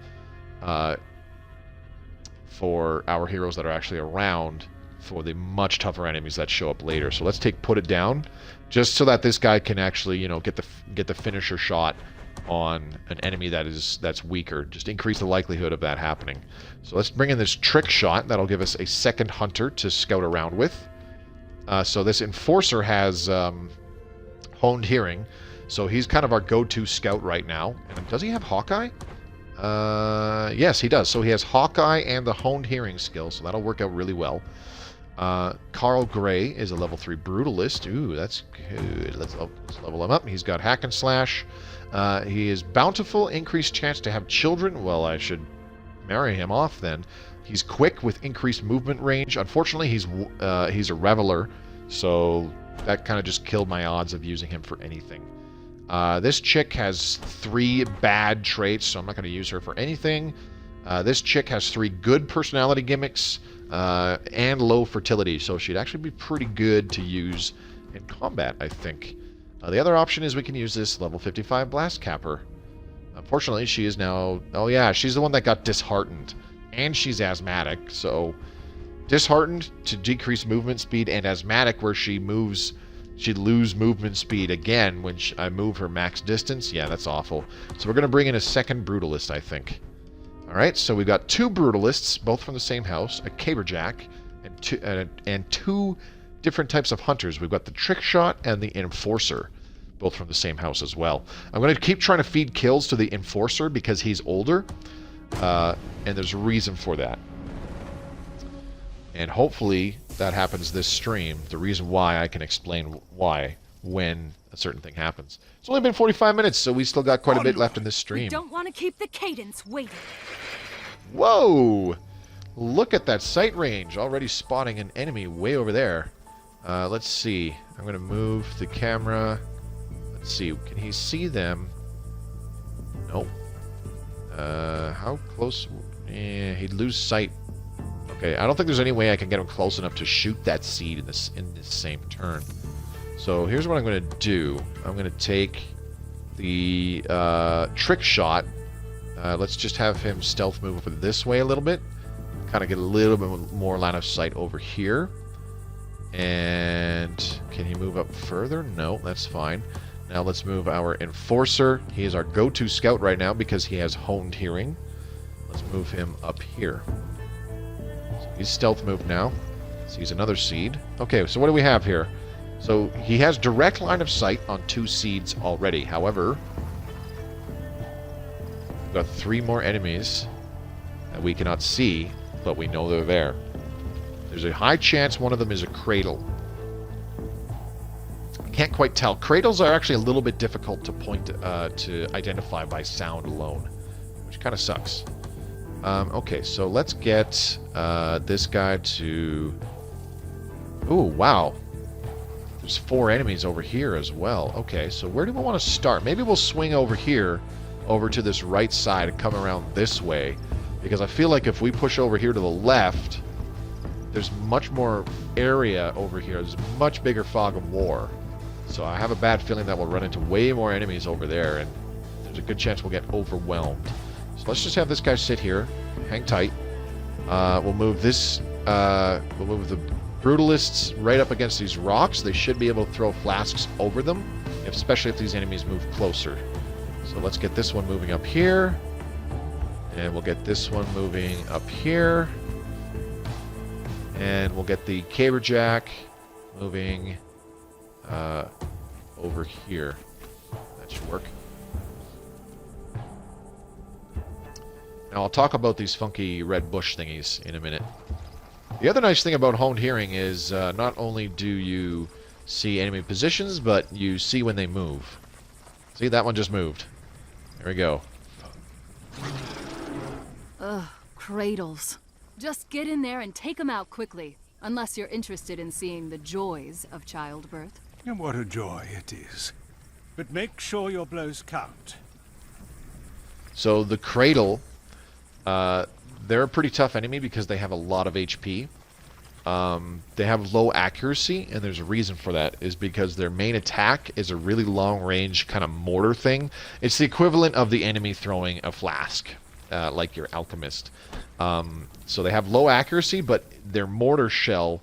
for our heroes that are actually around for the much tougher enemies that show up later. So let's take put it down, just so that this guy can actually, you know, get the finisher shot on an enemy that's weaker. Just increase the likelihood of that happening. So let's bring in this trick shot. That'll give us a second hunter to scout around with. So this enforcer has honed hearing, so he's kind of our go-to scout right now. And does he have Hawkeye? Yes, he does. So he has Hawkeye and the honed hearing skill, so that'll work out really well. Carl Gray is a level 3 Brutalist. Ooh, that's good. Let's level him up. He's got Hack and Slash. He is Bountiful, increased chance to have children. Well, I should marry him off then. He's quick with increased movement range. Unfortunately, he's a Reveler, so that kind of just killed my odds of using him for anything. This chick has 3 bad traits, so I'm not going to use her for anything. This chick has 3 good personality gimmicks and low fertility, so she'd actually be pretty good to use in combat, I think. The other option is we can use this level 55 Blast Capper. Unfortunately, she is now... Oh yeah, she's the one that got disheartened. And she's asthmatic, so... Disheartened to decrease movement speed, and asthmatic where she moves... She'd lose movement speed again when I move her max distance. Yeah, that's awful. So we're going to bring in a second Brutalist, I think. Alright, so we've got 2 Brutalists, both from the same house, a Caberjack, and 2 different types of hunters. We've got the Trick Shot and the Enforcer, both from the same house as well. I'm going to keep trying to feed kills to the Enforcer because he's older, and there's a reason for that. And hopefully that happens this stream. The reason why, I can explain why when a certain thing happens. It's only been 45 minutes, so we still got quite a bit left in this stream. We don't want to keep the cadence waiting. Whoa! Look at that sight range. Already spotting an enemy way over there. Let's see. I'm going to move the camera. Let's see. Can he see them? Nope. How close? He'd lose sight. Okay, I don't think there's any way I can get him close enough to shoot that seed in this same turn. So here's what I'm going to do. I'm going to take the trick shot. Let's just have him stealth move over this way a little bit. Kind of get a little bit more line of sight over here. And can he move up further? No, that's fine. Now let's move our Enforcer. He is our go-to scout right now because he has honed hearing. Let's move him up here. So he's stealth moved now. Sees another seed. Okay, so what do we have here? So he has direct line of sight on 2 seeds already. However, we've got 3 more enemies that we cannot see, but we know they're there. There's a high chance one of them is a cradle. I can't quite tell. Cradles are actually a little bit difficult to to identify by sound alone, which kind of sucks. Okay, so let's get this guy to... Ooh, wow. There's 4 enemies over here as well. Okay, so where do we want to start? Maybe we'll swing over here, over to this right side and come around this way. Because I feel like if we push over here to the left, there's much more area over here. There's a much bigger fog of war. So I have a bad feeling that we'll run into way more enemies over there, and there's a good chance we'll get overwhelmed. So let's just have this guy sit here. Hang tight. We'll move this... we'll move the Brutalists right up against these rocks. They should be able to throw flasks over them, especially if these enemies move closer. So let's get this one moving up here. And we'll get this one moving up here. And we'll get the Caberjack moving over here. That should work. Now I'll talk about these funky red bush thingies in a minute. The other nice thing about honed hearing is not only do you see enemy positions, but you see when they move. See, that one just moved. There we go. Ugh, cradles. Just get in there and take them out quickly. Unless you're interested in seeing the joys of childbirth. And what a joy it is. But make sure your blows count. So the cradle, they're a pretty tough enemy because they have a lot of HP. They have low accuracy, and there's a reason for that, is because their main attack is a really long-range kind of mortar thing. It's the equivalent of the enemy throwing a flask, like your alchemist. So they have low accuracy, but their mortar shot,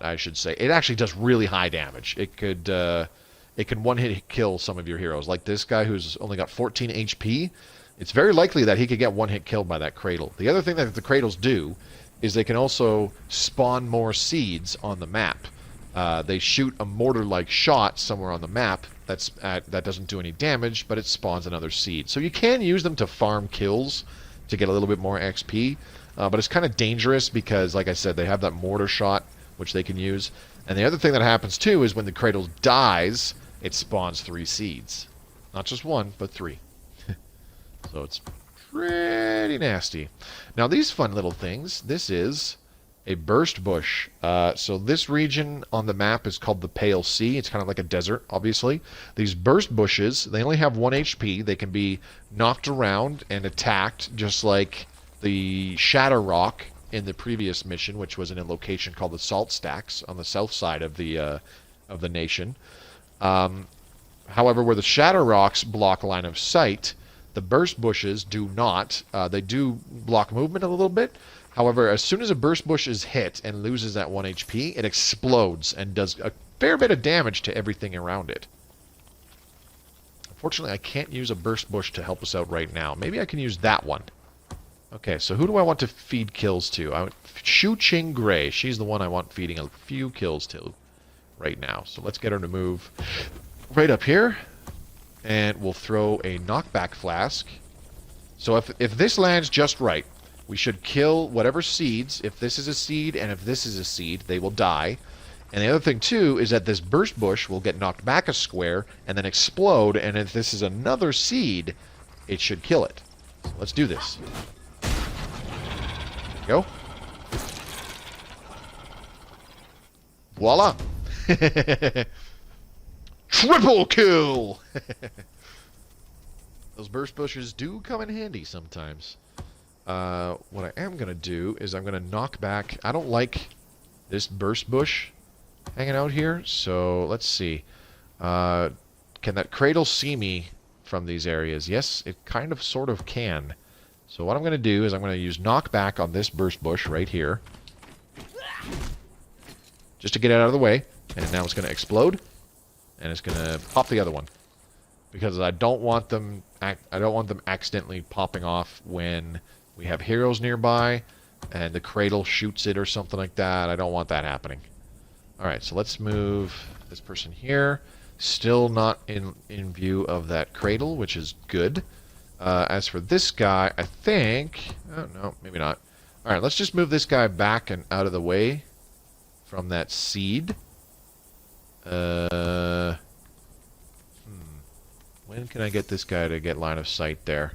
I should say, it actually does really high damage. It can one-hit kill some of your heroes. Like this guy who's only got 14 HP, it's very likely that he could get one-hit killed by that cradle. The other thing that the cradles do is they can also spawn more seeds on the map. They shoot a mortar-like shot somewhere on the map that doesn't do any damage, but it spawns another seed. So you can use them to farm kills to get a little bit more XP, but it's kind of dangerous because, like I said, they have that mortar shot, which they can use. And the other thing that happens, too, is when the cradle dies, it spawns 3 seeds. Not just 1, but 3. So it's pretty nasty. Now these fun little things, this is a burst bush. So this region on the map is called the Pale Sea. It's kind of like a desert, obviously. These burst bushes, they only have 1 HP. They can be knocked around and attacked, just like the Shatter Rock in the previous mission, which was in a location called the Salt Stacks on the south side of the nation. However, where the Shatter Rocks block line of sight, the burst bushes do not. They do block movement a little bit. However, as soon as a burst bush is hit and loses that 1 HP, it explodes and does a fair bit of damage to everything around it. Unfortunately, I can't use a burst bush to help us out right now. Maybe I can use that one. Okay, so who do I want to feed kills to? Shu Qing Gray. She's the one I want feeding a few kills to right now. So let's get her to move right up here. And we'll throw a knockback flask. So if this lands just right, we should kill whatever seeds. If this is a seed and if this is a seed, they will die. And the other thing, too, is that this burst bush will get knocked back a square and then explode. And if this is another seed, it should kill it. So let's do this. There we go. Voila! Triple kill! Those burst bushes do come in handy sometimes. What I am going to do is I'm going to knock back... I don't like this burst bush hanging out here, so let's see. Can that cradle see me from these areas? Yes, it kind of sort of can. So what I'm going to do is I'm going to use knockback on this burst bush right here. Just to get it out of the way. And now it's going to explode. And it's going to pop the other one. Because I don't want them accidentally popping off when we have heroes nearby and the cradle shoots it or something like that. I don't want that happening. Alright, so let's move this person here. Still not in view of that cradle, which is good. As for this guy, I think... Oh, no, maybe not. Alright, let's just move this guy back and out of the way from that seed. When can I get this guy to get line of sight there?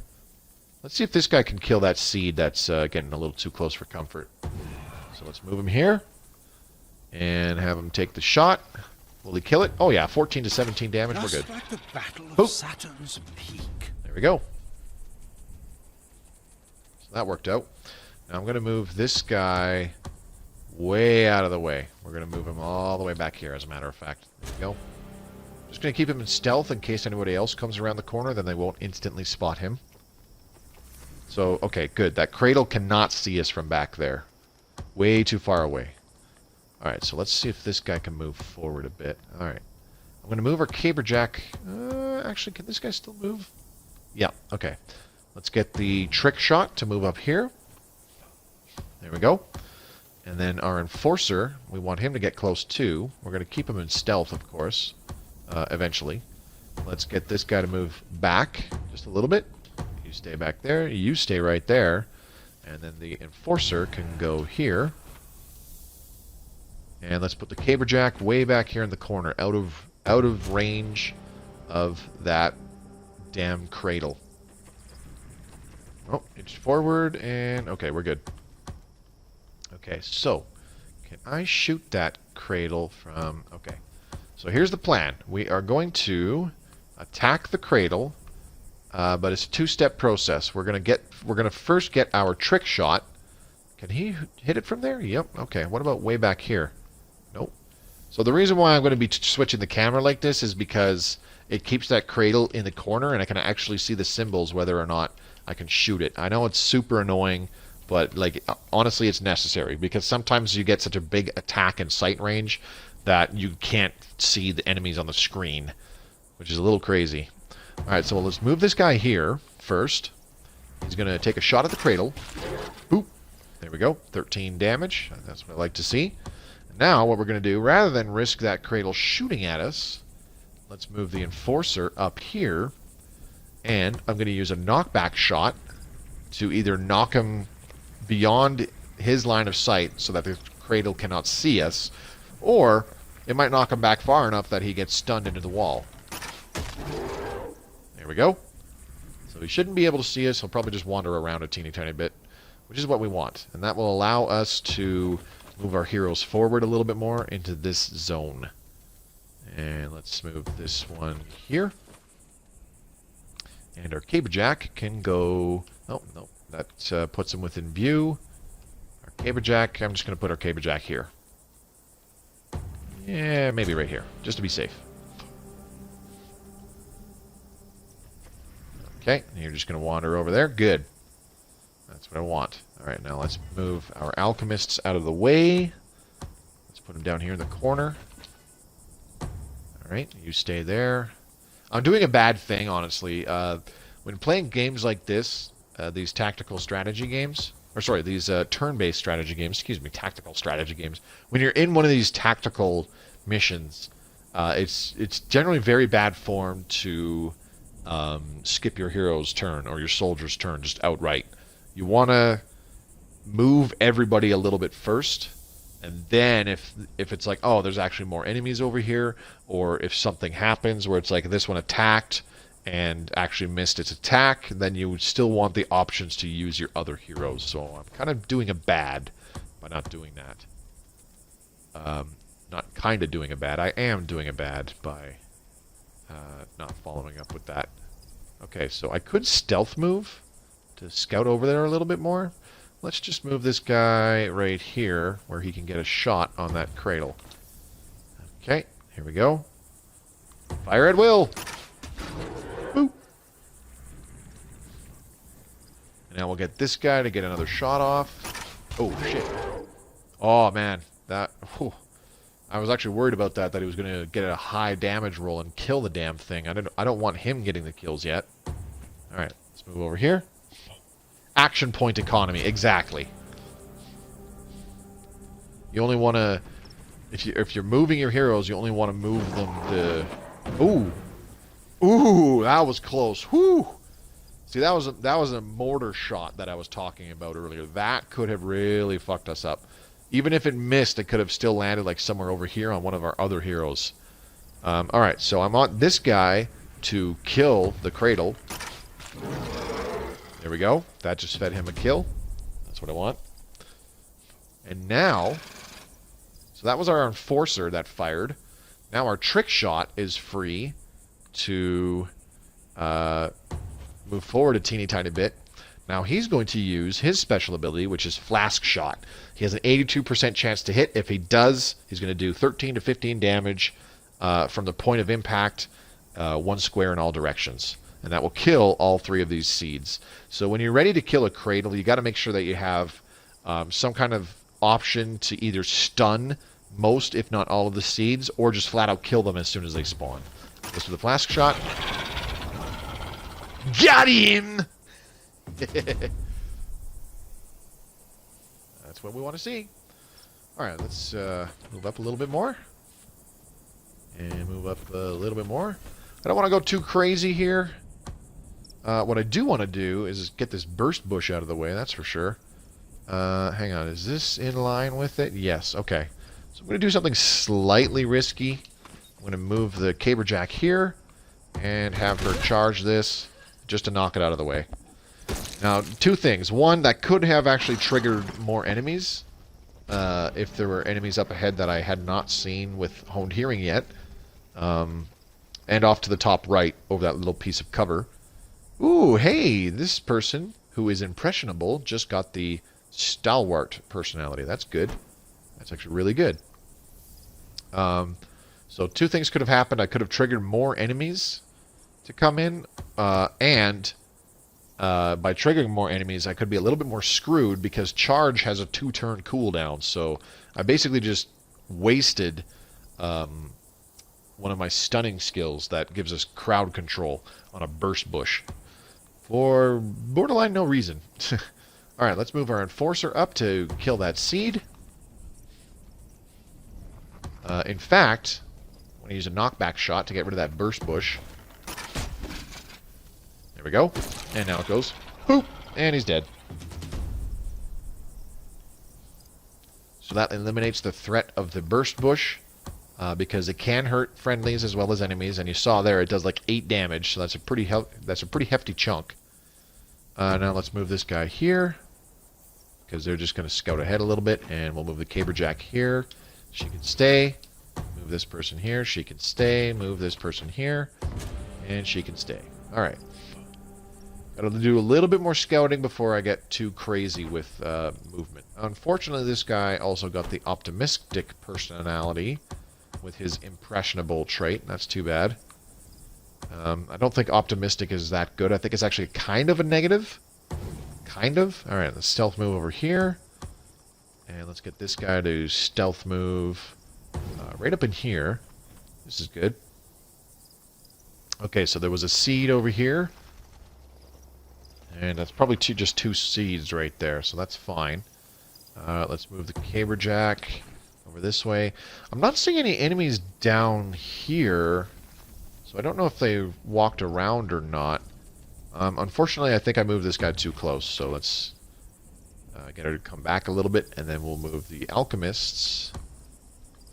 Let's see if this guy can kill that seed that's getting a little too close for comfort. So let's move him here. And have him take the shot. Will he kill it? Oh yeah, 14 to 17 damage. We're good. Like the Battle of Boop. Saturn's Peak. There we go. So that worked out. Now I'm going to move this guy way out of the way. We're going to move him all the way back here, as a matter of fact. There we go. Just going to keep him in stealth in case anybody else comes around the corner, then they won't instantly spot him. So, okay, good. That cradle cannot see us from back there. Way too far away. Alright, so let's see if this guy can move forward a bit. Alright. I'm going to move our caberjack. Actually, can this guy still move? Yeah, okay. Let's get the trick shot to move up here. There we go. And then our enforcer, we want him to get close too. We're going to keep him in stealth, of course, eventually. Let's get this guy to move back just a little bit. You stay back there. You stay right there. And then the enforcer can go here. And let's put the caberjack way back here in the corner, out of range of that damn cradle. Oh, inch forward, and okay, we're good. Okay, so can I shoot that cradle from... Okay, so here's the plan. We are going to attack the cradle, but it's a two-step process. We're gonna first get our trick shot. Can he hit it from there? Yep. Okay. What about way back here? Nope. So the reason why I'm going to be switching the camera like this is because it keeps that cradle in the corner, and I can actually see the symbols whether or not I can shoot it. I know it's super annoying, but like honestly, it's necessary because sometimes you get such a big attack and sight range that you can't see the enemies on the screen, which is a little crazy. All right, so let's move this guy here first. He's going to take a shot at the cradle. Boop. There we go. 13 damage. That's what I like to see. Now what we're going to do, rather than risk that cradle shooting at us, let's move the enforcer up here, and I'm going to use a knockback shot to either knock him beyond his line of sight so that the cradle cannot see us, or it might knock him back far enough that he gets stunned into the wall. There we go. So he shouldn't be able to see us. He'll probably just wander around a teeny tiny bit, which is what we want. And that will allow us to move our heroes forward a little bit more into this zone. And let's move this one here. And our caberjack can go... Oh, no. That puts him within view. Our caberjack... I'm just going to put our caberjack here. Yeah, maybe right here. Just to be safe. Okay, and you're just going to wander over there. Good. That's what I want. Alright, now let's move our alchemists out of the way. Let's put them down here in the corner. Alright, you stay there. I'm doing a bad thing, honestly. When playing games like this, these tactical strategy games, or sorry, these turn-based strategy games, excuse me, tactical strategy games, when you're in one of these tactical missions, it's generally very bad form to skip your hero's turn or your soldier's turn just outright. You want to move everybody a little bit first, and then if it's like, oh, there's actually more enemies over here, or if something happens where it's like this one attacked and actually missed its attack, then you would still want the options to use your other heroes. So I'm kind of doing a bad by not doing that. Not kind of doing a bad. I am doing a bad by not following up with that. Okay, so I could stealth move to scout over there a little bit more. Let's just move this guy right here where he can get a shot on that cradle. Okay, here we go. Fire at will. Boop. And now we'll get this guy to get another shot off. Oh, shit. Oh, man. That... Whew. I was actually worried about that he was going to get a high damage roll and kill the damn thing. I don't want him getting the kills yet. Alright, let's move over here. Action point economy, exactly. You only want to... If you're moving your heroes, you only want to move them to... Ooh! Ooh, that was close. Whew! See, that was a mortar shot that I was talking about earlier. That could have really fucked us up. Even if it missed, it could have still landed like somewhere over here on one of our other heroes. Alright, so I want this guy to kill the cradle. There we go. That just fed him a kill. That's what I want. And now... So that was our enforcer that fired. Now our trick shot is free to move forward a teeny tiny bit. Now he's going to use his special ability, which is Flask Shot. He has an 82% chance to hit. If he does, he's going to do 13 to 15 damage from the point of impact, one square in all directions. and that will kill all 3 of these seeds. So when you're ready to kill a cradle, you got to make sure that you have some kind of option to either stun most, if not all, of the seeds, or just flat out kill them as soon as they spawn. Goes for the flask shot. Got him! That's what we want to see. Alright, let's move up a little bit more. And move up a little bit more. I don't want to go too crazy here. What I do want to do is get this burst bush out of the way, that's for sure. Hang on, is this in line with it? Yes, okay. So I'm going to do something slightly risky. I'm going to move the caberjack here and have her charge this just to knock it out of the way. Now, 2 things. One, that could have actually triggered more enemies if there were enemies up ahead that I had not seen with honed hearing yet. And off to the top right over that little piece of cover. Ooh, hey, this person who is impressionable just got the stalwart personality. That's good. That's actually really good. So 2 things could have happened. I could have triggered more enemies to come in, and by triggering more enemies, I could be a little bit more screwed because charge has a 2-turn cooldown. So I basically just wasted one of my stunning skills that gives us crowd control on a burst bush for borderline no reason. Alright, let's move our enforcer up to kill that seed. In fact, I'm going to use a knockback shot to get rid of that burst bush. There we go. And now it goes. Boop! And he's dead. So that eliminates the threat of the burst bush. Because it can hurt friendlies as well as enemies. And you saw there, it does like 8 damage. So that's a pretty hefty chunk. Now let's move this guy here. Because they're just going to scout ahead a little bit. And we'll move the caberjack here. She can stay. Move this person here. She can stay. Move this person here. And she can stay. Alright. Got to do a little bit more scouting before I get too crazy with movement. Unfortunately, this guy also got the optimistic personality with his impressionable trait. That's too bad. I don't think optimistic is that good. I think it's actually kind of a negative. Kind of. Alright, let's stealth move over here. And let's get this guy to stealth move right up in here. This is good. Okay, so there was a seed over here. And that's probably just 2 seeds right there, so that's fine. Let's move the caberjack over this way. I'm not seeing any enemies down here, so I don't know if they walked around or not. Unfortunately, I think I moved this guy too close, so let's get her to come back a little bit, and then we'll move the alchemists.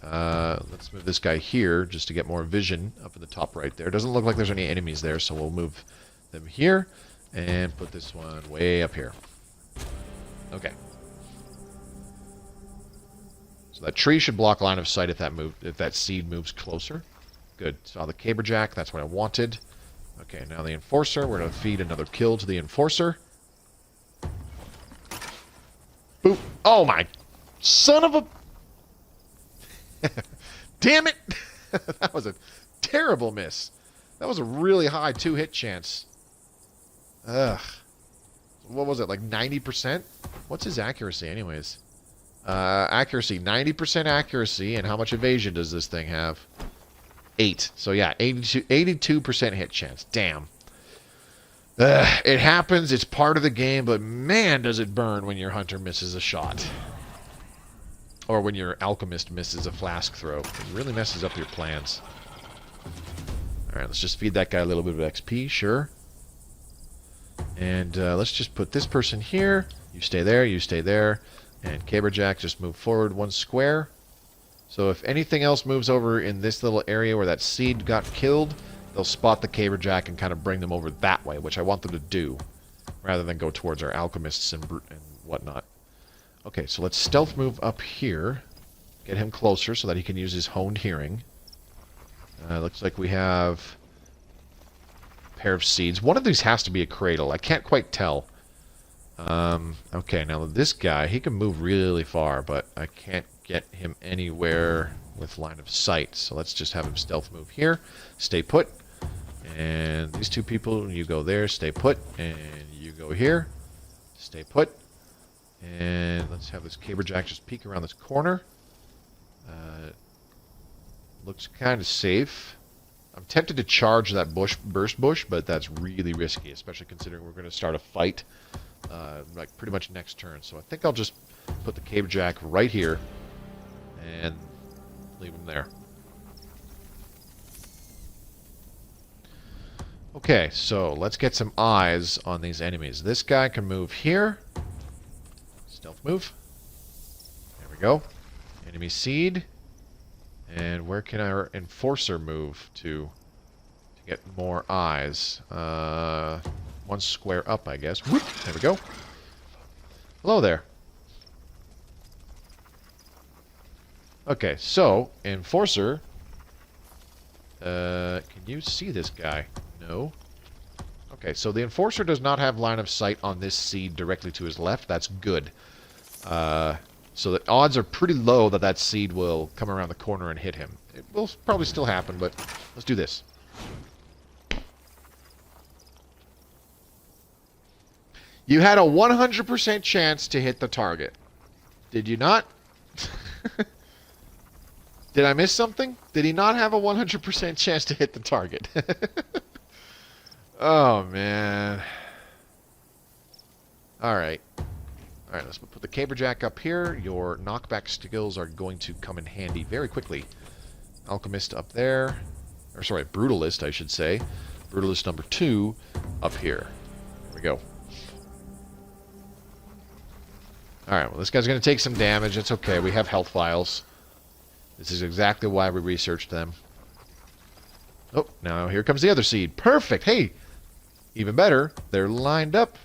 Let's move this guy here, just to get more vision up in the top right there. Doesn't look like there's any enemies there, so we'll move them here. And put this one way up here. Okay. So that tree should block line of sight if that seed moves closer. Good. Saw the caberjack. That's what I wanted. Okay, now the enforcer. We're going to feed another kill to the enforcer. Boop. Oh my son of a... Damn it! That was a terrible miss. That was a really high 2-hit chance. Ugh. What was it, like 90%? What's his accuracy anyways? Accuracy, 90% accuracy, and how much evasion does this thing have? 8. So yeah, 82% hit chance. Damn. It happens, it's part of the game, but man does it burn when your hunter misses a shot. Or when your alchemist misses a flask throw. It really messes up your plans. Alright, let's just feed that guy a little bit of XP, sure. And let's just put this person here. You stay there, you stay there. And caberjack, just move forward 1 square. So if anything else moves over in this little area where that seed got killed, they'll spot the caberjack and kind of bring them over that way, which I want them to do, rather than go towards our alchemists and whatnot. Okay, so let's stealth move up here. Get him closer so that he can use his honed hearing. Looks like we have... pair of seeds. One of these has to be a cradle. I can't quite tell. Okay, now this guy, he can move really far, but I can't get him anywhere with line of sight. So let's just have him stealth move here. Stay put. And these two people, you go there, stay put. And you go here, stay put. And let's have this caberjack just peek around this corner. Looks kind of safe. I'm tempted to charge that burst bush, but that's really risky, especially considering we're going to start a fight like pretty much next turn. So I think I'll just put the caberjack right here and leave him there. Okay, so let's get some eyes on these enemies. This guy can move here. Stealth move. There we go. Enemy seed. And where can our enforcer move to get more eyes? One square up, I guess. Whoop, there we go. Hello there. Okay, so, enforcer. Can you see this guy? No. Okay, so the enforcer does not have line of sight on this seed directly to his left. That's good. So the odds are pretty low that that seed will come around the corner and hit him. It will probably still happen, but let's do this. You had a 100% chance to hit the target. Did you not? Did I miss something? Did he not have a 100% chance to hit the target? Oh, man. Alright. Alright, let's put the caberjack up here. Your knockback skills are going to come in handy very quickly. Alchemist up there. Or, sorry, Brutalist, I should say. Brutalist number 2 up here. There we go. Alright, well, this guy's going to take some damage. It's okay. We have health vials. This is exactly why we researched them. Oh, now here comes the other seed. Perfect! Hey! Even better, they're lined up.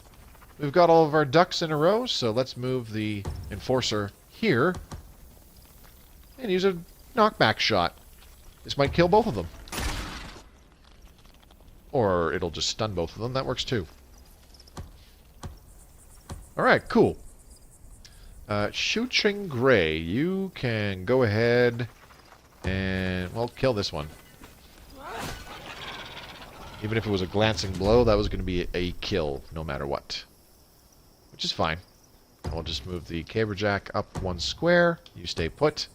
We've got all of our ducks in a row, so let's move the enforcer here and use a knockback shot. This might kill both of them. Or it'll just stun both of them. That works too. Alright, cool. Shooting Gray, you can go ahead and, well, kill this one. Even if it was a glancing blow, that was going to be a kill no matter what. Which is fine. I'll just move the caberjack up one square. You stay put.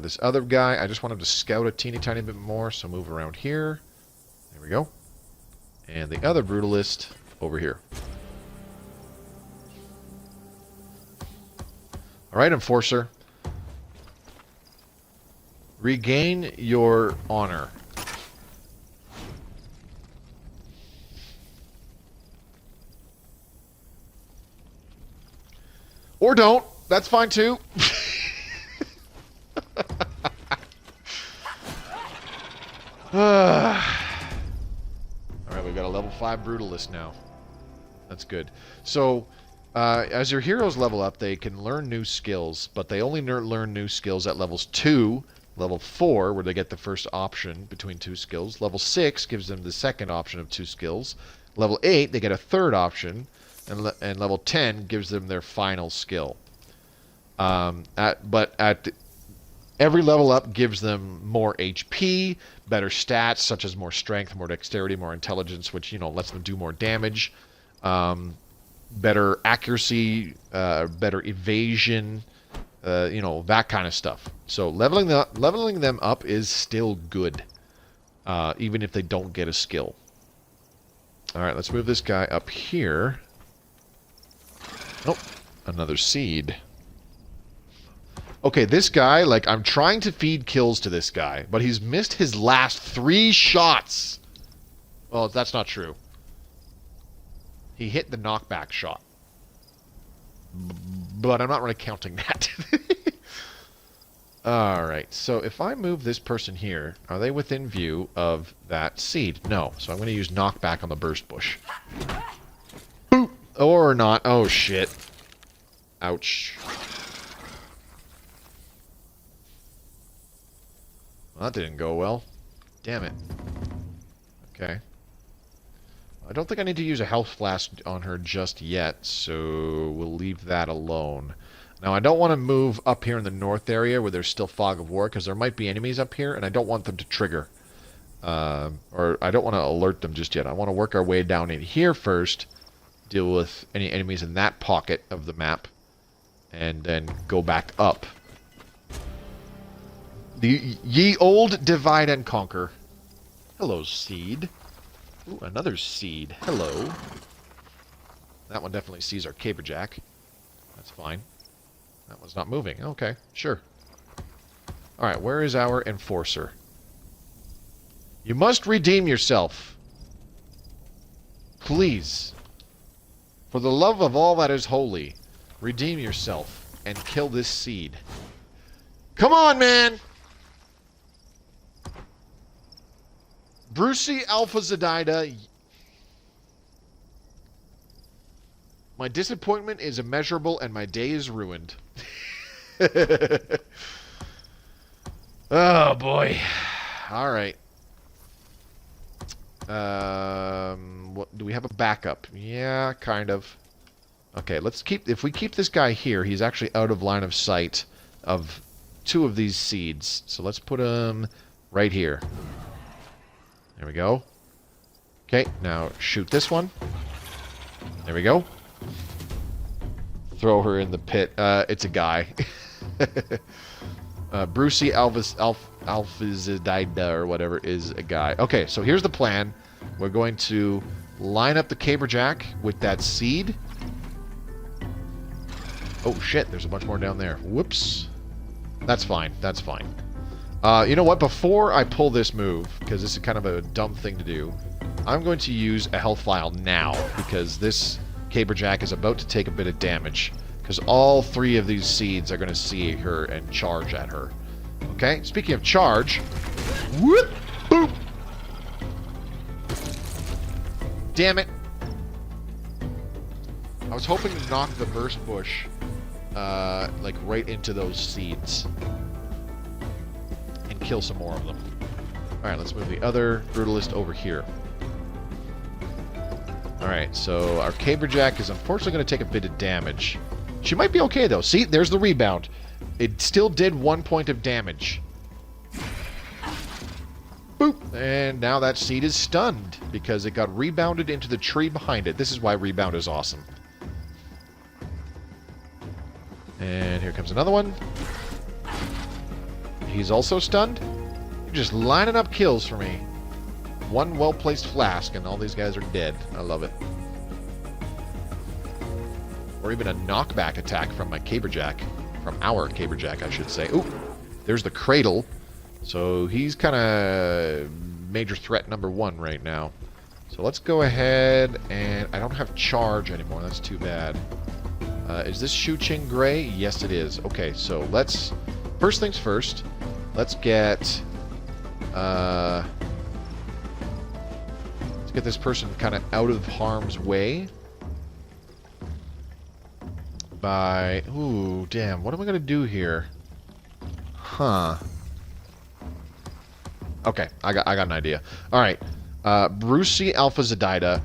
This other guy, I just want him to scout a teeny tiny bit more, so move around here. There we go. And the other brutalist over here. Alright, enforcer. Regain your honor. Or don't. That's fine too. Alright, we've got a level 5 Brutalist now. That's good. So, as your heroes level up, they can learn new skills, but they only learn new skills at levels 2, level 4, where they get the first option between two skills. Level 6 gives them the second option of two skills. Level 8, they get a third option. And level 10 gives them their final skill. But at every level up gives them more HP, better stats, such as more strength, more dexterity, more intelligence, which, you know, lets them do more damage. Better accuracy, better evasion, you know, that kind of stuff. So leveling them up is still good, even if they don't get a skill. All right, let's move this guy up here. Oh, another seed. Okay, this guy, like, I'm trying to feed kills to this guy, but he's missed his last 3 shots. Well, that's not true. He hit the knockback shot. But I'm not really counting that. Alright, so if I move this person here, are they within view of that seed? No, so I'm going to use knockback on the burst bush. Boop! Or not. Oh, shit. Ouch. Well, that didn't go well. Damn it. Okay. I don't think I need to use a health flask on her just yet, so we'll leave that alone. Now, I don't want to move up here in the north area where there's still fog of war, because there might be enemies up here, and I don't want them to trigger. Or I don't want to alert them just yet. I want to work our way down in here first, deal with any enemies in that pocket of the map, and then go back up. The ye old divide and conquer. Hello, seed. Ooh, another seed. Hello. That one definitely sees our caberjack. That's fine. That one's not moving. Okay, sure. Alright, where is our enforcer? You must redeem yourself. Please. For the love of all that is holy, redeem yourself and kill this seed. Come on, man! Brucey Alpha Zedida. My disappointment is immeasurable and my day is ruined. Oh, boy. Alright. What, do we have a backup? Yeah, kind of. Okay, let's keep... If we keep this guy here, he's actually out of line of sight of 2 of these seeds. So let's put him right here. There we go. Okay, now shoot this one. There we go. Throw her in the pit. It's a guy. Brucey Alphazidida or whatever is a guy. Okay, so here's the plan. We're going to line up the caberjack with that seed. Oh, shit. There's a bunch more down there. Whoops. That's fine. That's fine. You know what? Before I pull this move, because this is kind of a dumb thing to do, I'm going to use a health vial now, because this caberjack is about to take a bit of damage. Because all 3 of these seeds are going to see her and charge at her. Okay? Speaking of charge... Whoop! Boop! Damn it. I was hoping to knock the burst bush, like, right into those seeds. And kill some more of them. Alright, let's move the other Brutalist over here. Alright, so our caberjack is unfortunately going to take a bit of damage. She might be okay, though. See, there's the rebound. It still did 1 point of damage. Boop! And now that seed is stunned, because it got rebounded into the tree behind it. This is why rebound is awesome. And here comes another one. He's also stunned. You're just lining up kills for me. 1 well-placed flask, and all these guys are dead. I love it. Or even a knockback attack from my caberjack. From our caberjack, I should say. Ooh, there's the cradle. So he's kind of major threat number 1 right now. So let's go ahead and... I don't have charge anymore. That's too bad. Is this Shu Qing Gray? Yes, it is. Okay, so let's... First things first. Let's get... let's get this person kind of out of harm's way. By... Ooh, damn. What am I going to do here? Huh. Okay, I got an idea. Alright. Brucey Alpha Zedida.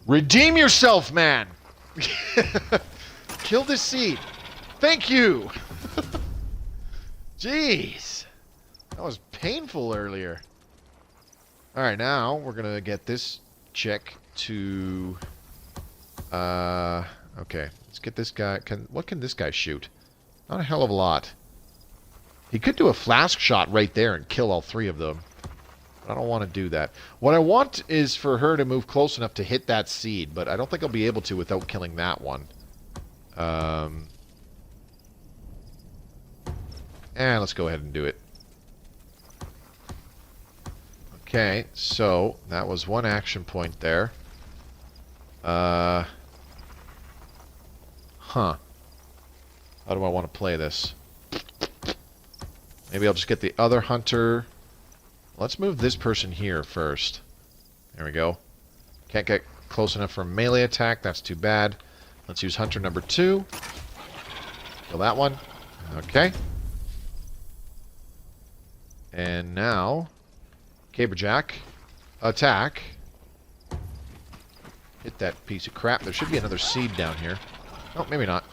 Redeem yourself, man! Kill this seed. Thank you! Jeez. That was painful earlier. Alright, now we're going to get this chick to... Okay, let's get this guy... What can this guy shoot? Not a hell of a lot. He could do a flask shot right there and kill all 3 of them. But I don't want to do that. What I want is for her to move close enough to hit that seed, but I don't think I'll be able to without killing that one. Let's go ahead and do it. Okay, so that was 1 action point there. Huh. How do I want to play this? Maybe I'll just get the other hunter. Let's move this person here first. There we go. Can't get close enough for a melee attack. That's too bad. Let's use hunter number 2. Kill that one. Okay. And now... Caberjack. Attack. Hit that piece of crap. There should be another seed down here. Oh, maybe not.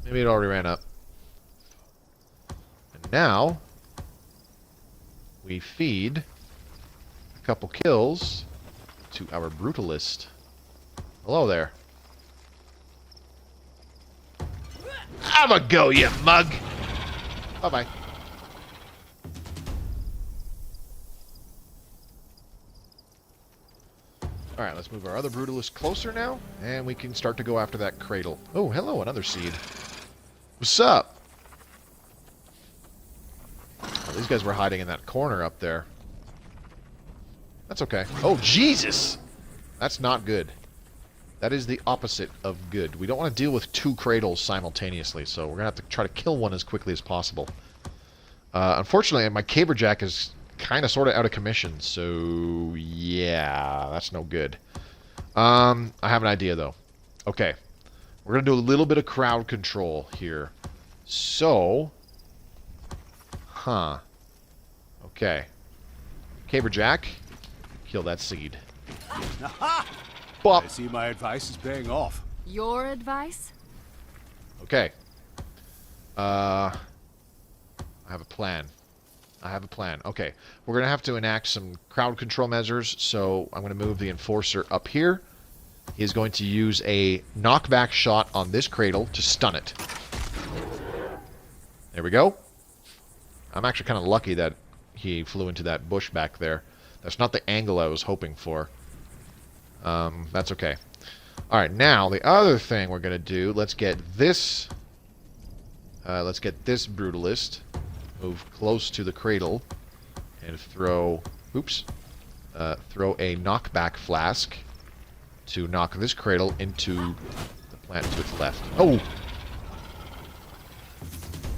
Maybe it already ran up. And now... we feed a couple kills to our Brutalist. Hello there. Have a go, you mug! Bye-bye. Alright, let's move our other Brutalist closer now, and we can start to go after that cradle. Oh, hello, another seed. What's up? Oh, these guys were hiding in that corner up there. That's okay. Oh, Jesus! That's not good. That is the opposite of good. We don't want to deal with two cradles simultaneously, so we're going to have to try to kill one as quickly as possible. Unfortunately, my Caberjack is kind of sort of out of commission, so yeah, that's no good. I have an idea, though. Okay. We're going to do a little bit of crowd control here. So... Okay. Caberjack, kill that seed. I see my advice is paying off. Your advice? Okay. I have a plan. Okay. We're going to have to enact some crowd control measures, so I'm going to move the Enforcer up here. He's going to use a knockback shot on this cradle to stun it. There we go. I'm actually kind of lucky that he flew into that bush back there. That's not the angle I was hoping for. That's okay. Alright, now the other thing we're going to do, let's get this Brutalist, move close to the cradle, and throw a knockback flask to knock this cradle into the plant to its left. Oh!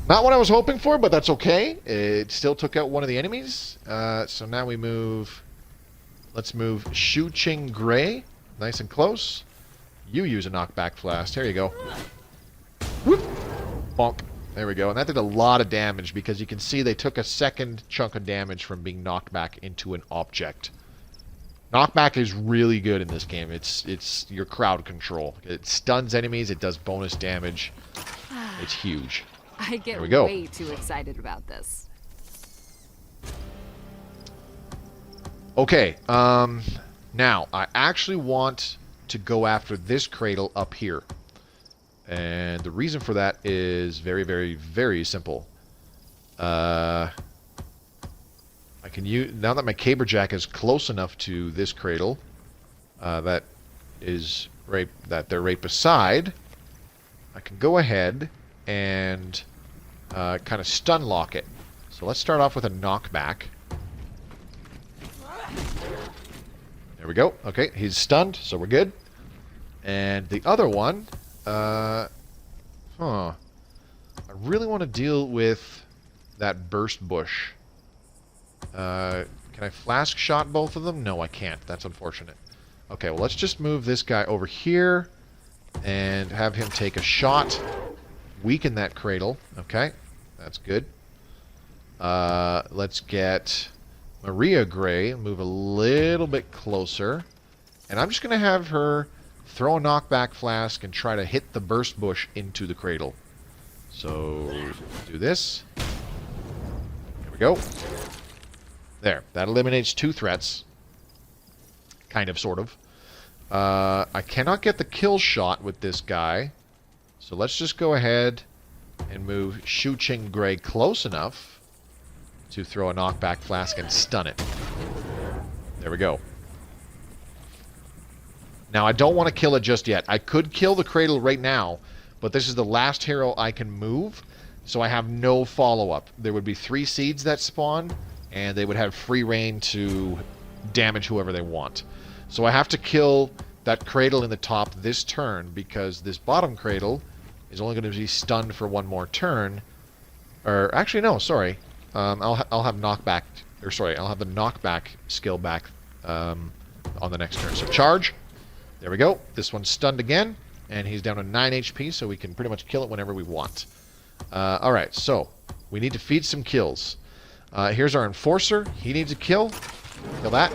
Not what I was hoping for, but that's okay. It still took out one of the enemies. So now we move... Let's move Shu Ching Gray. Nice and close. You use a knockback flask. Here you go. Whoop! Bonk. There we go. And that did a lot of damage because you can see they took a second chunk of damage from being knocked back into an object. Knockback is really good in this game. It's your crowd control. It stuns enemies. It does bonus damage. It's huge. I get There we go. way too excited about this. Okay, now, I actually want to go after this cradle up here. And the reason for that is very, very, very simple. I can use... Now that my Caberjack is close enough to this cradle, that they're right beside, I can go ahead and kind of stun lock it. So let's start off with a knockback. There we go. Okay, he's stunned, so we're good. And the other one, I really want to deal with that burst bush. Can I flask shot both of them? No, I can't. That's unfortunate. Okay, well, let's just move this guy over here and have him take a shot. Weaken that cradle. Okay, that's good. Let's get Maria Gray, move a little bit closer. And I'm just going to have her throw a knockback flask and try to hit the burst bush into the cradle. So, do this. There we go. There. That eliminates two threats. Kind of, sort of. I cannot get the kill shot with this guy. So let's just go ahead and move Shu Ching Gray close enough to throw a knockback flask and stun it. There we go. Now, I don't want to kill it just yet. I could kill the cradle right now, but this is the last hero I can move, so I have no follow-up. There would be 3 seeds that spawn, and they would have free reign to damage whoever they want. So I have to kill that cradle in the top this turn, because this bottom cradle is only going to be stunned for 1 more turn. Or, actually, no, sorry. I'll have knockback, or sorry, I'll have the knockback skill back on the next turn. So charge. There we go. This one's stunned again, and he's down to 9 HP, so we can pretty much kill it whenever we want. Alright, so we need to feed some kills. Here's our Enforcer. He needs a kill. Kill that.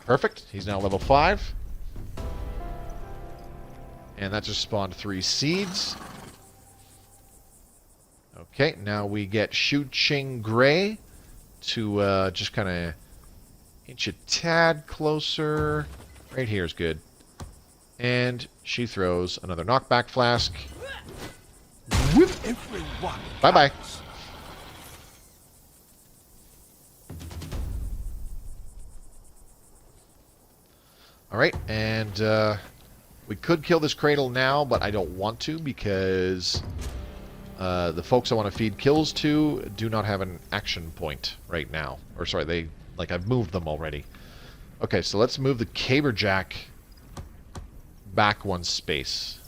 Perfect. He's now level 5. And that just spawned 3 seeds. Okay, now we get Shu Ching Gray to just kind of inch a tad closer. Right here is good. And she throws another knockback flask. Whoop! Everyone. Bye-bye. Alright, and we could kill this cradle now, but I don't want to because the folks I want to feed kills to do not have an action point right now. Or sorry, I've moved them already. Okay, so let's move the Caberjack back one space.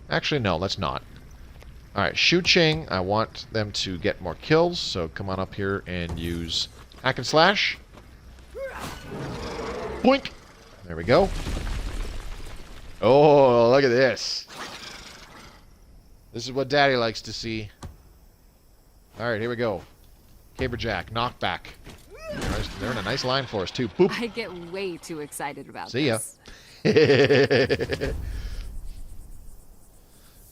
Actually, no, let's not. Alright, Shu Ching, I want them to get more kills, so come on up here and use hack and slash. Boink! There we go. Oh, look at this. This is what Daddy likes to see. Alright, here we go. Caberjack, knockback. They're in a nice line for us, too. Boop. I get way too excited about See ya. this.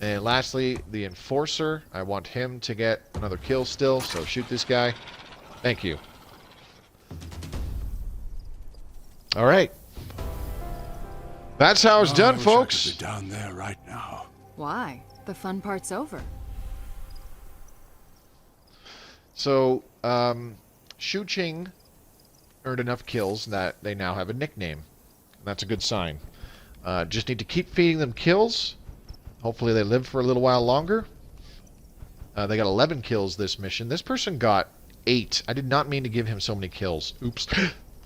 And lastly, the Enforcer. I want him to get another kill still, so shoot this guy. Thank you. Alright. That's how it's done, I wish folks. I could be down there right now. Why? The fun part's over. So, Shu Ching earned enough kills that they now have a nickname. That's a good sign. Just need to keep feeding them kills. Hopefully they live for a little while longer. They got 11 kills this mission. This person got 8. I did not mean to give him so many kills. Oops.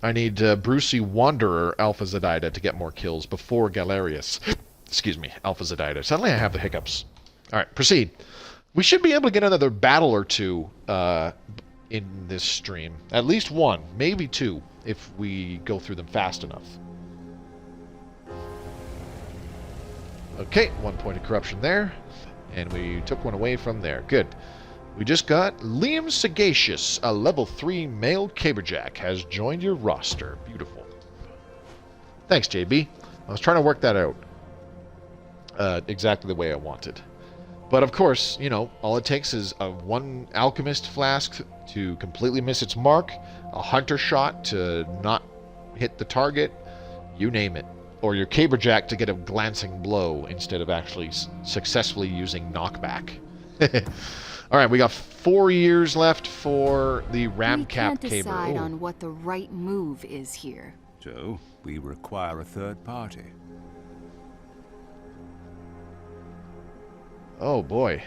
I need Brucey Wanderer Alpha Zedida to get more kills before Galerius. Excuse me, Alpha Zedida. Suddenly I have the hiccups. Alright, proceed. We should be able to get another battle or two in this stream. At least one, maybe two, if we go through them fast enough. Okay, 1 point of corruption there. And we took one away from there. Good. We just got Liam Sagacious, a level 3 male Caberjack, has joined your roster. Beautiful. Thanks, JB. I was trying to work that out exactly the way I wanted. But of course, you know, all it takes is one alchemist flask to completely miss its mark, a hunter shot to not hit the target, you name it. Or your Caberjack to get a glancing blow instead of actually successfully using knockback. Alright, we got 4 years left for the Ramcap can't Caber. decide on what the right move is here. So, we require a third party. Oh boy.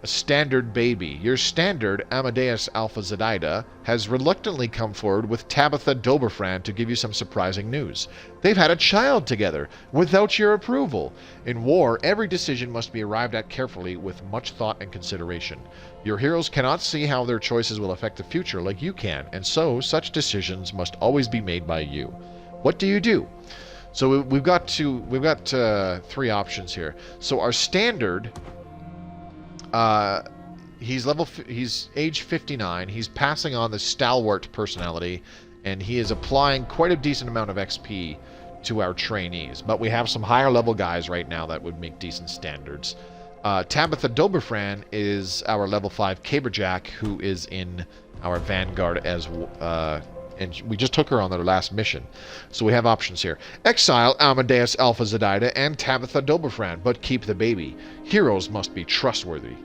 A standard baby. Your standard Amadeus Alpha Zedida has reluctantly come forward with Tabitha Doberfran to give you some surprising news. They've had a child together, without your approval. In war, every decision must be arrived at carefully with much thought and consideration. Your heroes cannot see how their choices will affect the future like you can, and so such decisions must always be made by you. What do you do? So we've got 3 options here. So our standard... he's age 59. He's passing on the stalwart personality, and he is applying quite a decent amount of XP to our trainees. But we have some higher level guys right now that would make decent standards. Tabitha Doberfran is our level 5 Caberjack, who is in our Vanguard as and we just took her on their last mission. So we have options here. Exile Amadeus Alpha Zedida and Tabitha Doberfran, but keep the baby. Heroes must be trustworthy.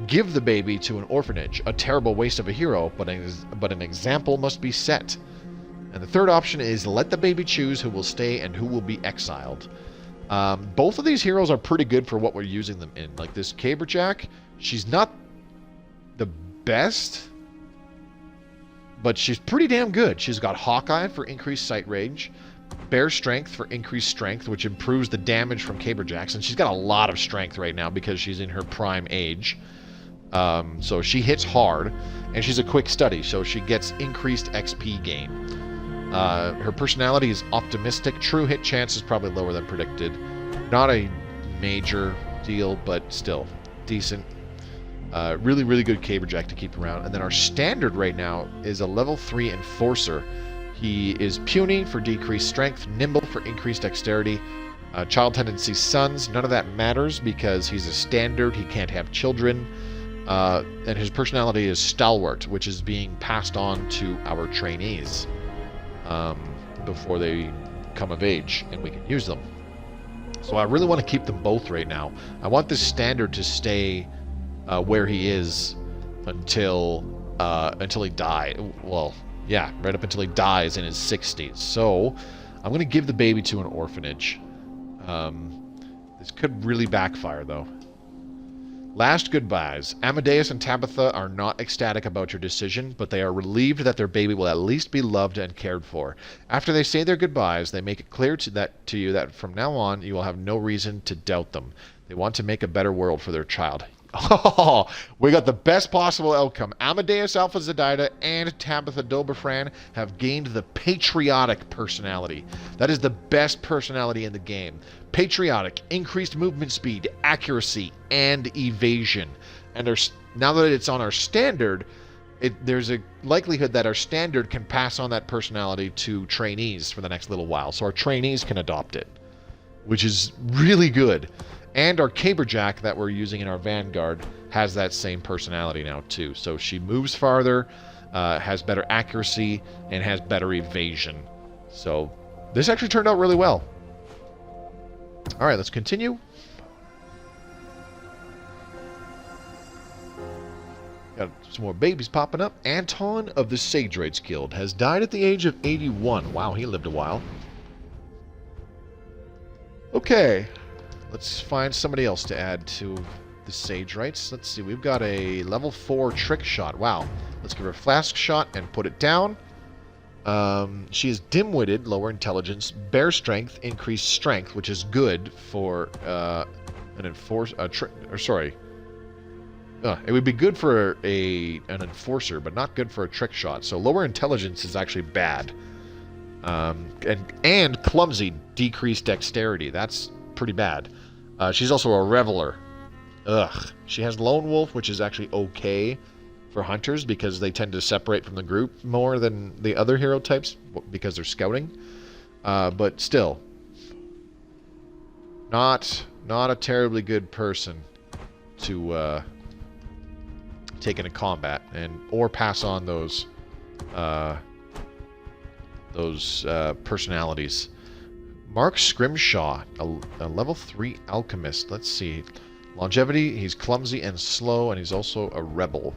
Give the baby to an orphanage. A terrible waste of a hero, but an example must be set. And the third option is let the baby choose who will stay and who will be exiled. Both of these heroes are pretty good for what we're using them in. Like this Caberjack, she's not the best, but she's pretty damn good. She's got Hawkeye for increased sight range, Bear Strength for increased strength, which improves the damage from Caberjacks, and she's got a lot of strength right now because she's in her prime age. So she hits hard, and she's a quick study, so she gets increased XP gain. Her personality is optimistic. True hit chance is probably lower than predicted. Not a major deal, but still decent. Really, really good Caberjack to keep around. And then our standard right now is a level 3 Enforcer. He is puny for decreased strength, nimble for increased dexterity, child tendency sons. None of that matters because he's a standard. He can't have children. And his personality is Stalwart, which is being passed on to our trainees before they come of age, and we can use them. So I really want to keep them both right now. I want this standard to stay where he is until he dies. Well, yeah, right up until he dies in his 60s. So I'm going to give the baby to an orphanage. This could really backfire, though. Last goodbyes. Amadeus and Tabitha are not ecstatic about your decision, but they are relieved that their baby will at least be loved and cared for. After they say their goodbyes, they make it clear to you that from now on, you will have no reason to doubt them. They want to make a better world for their child. Oh, we got the best possible outcome. Amadeus Alpha Zedida and Tabitha Dobefran have gained the patriotic personality. That is the best personality in the game. Patriotic, increased movement speed, accuracy, and evasion. And now that it's on our standard, there's a likelihood that our standard can pass on that personality to trainees for the next little while. So our trainees can adopt it, which is really good. And our Caberjack that we're using in our Vanguard has that same personality now too. So she moves farther, has better accuracy, and has better evasion. So this actually turned out really well. All right, let's continue. Got some more babies popping up. Anton of the Sage Rights Guild has died at the age of 81. Wow, he lived a while. Okay. Let's find somebody else to add to the Sage Rights. Let's see. We've got a level 4 trick shot. Wow. Let's give her a flask shot and put it down. She is dim-witted, lower intelligence, bear strength, increased strength, which is good for an enforcer. It would be good for an enforcer, but not good for a trick shot. So lower intelligence is actually bad. And clumsy, decreased dexterity. That's pretty bad. She's also a reveler. Ugh. She has lone wolf, which is actually okay for hunters because they tend to separate from the group more than the other hero types because they're scouting. But still, not a terribly good person to take into combat or pass on those personalities. Mark Scrimshaw, a level 3 alchemist. Let's see. Longevity, he's clumsy and slow, and he's also a rebel.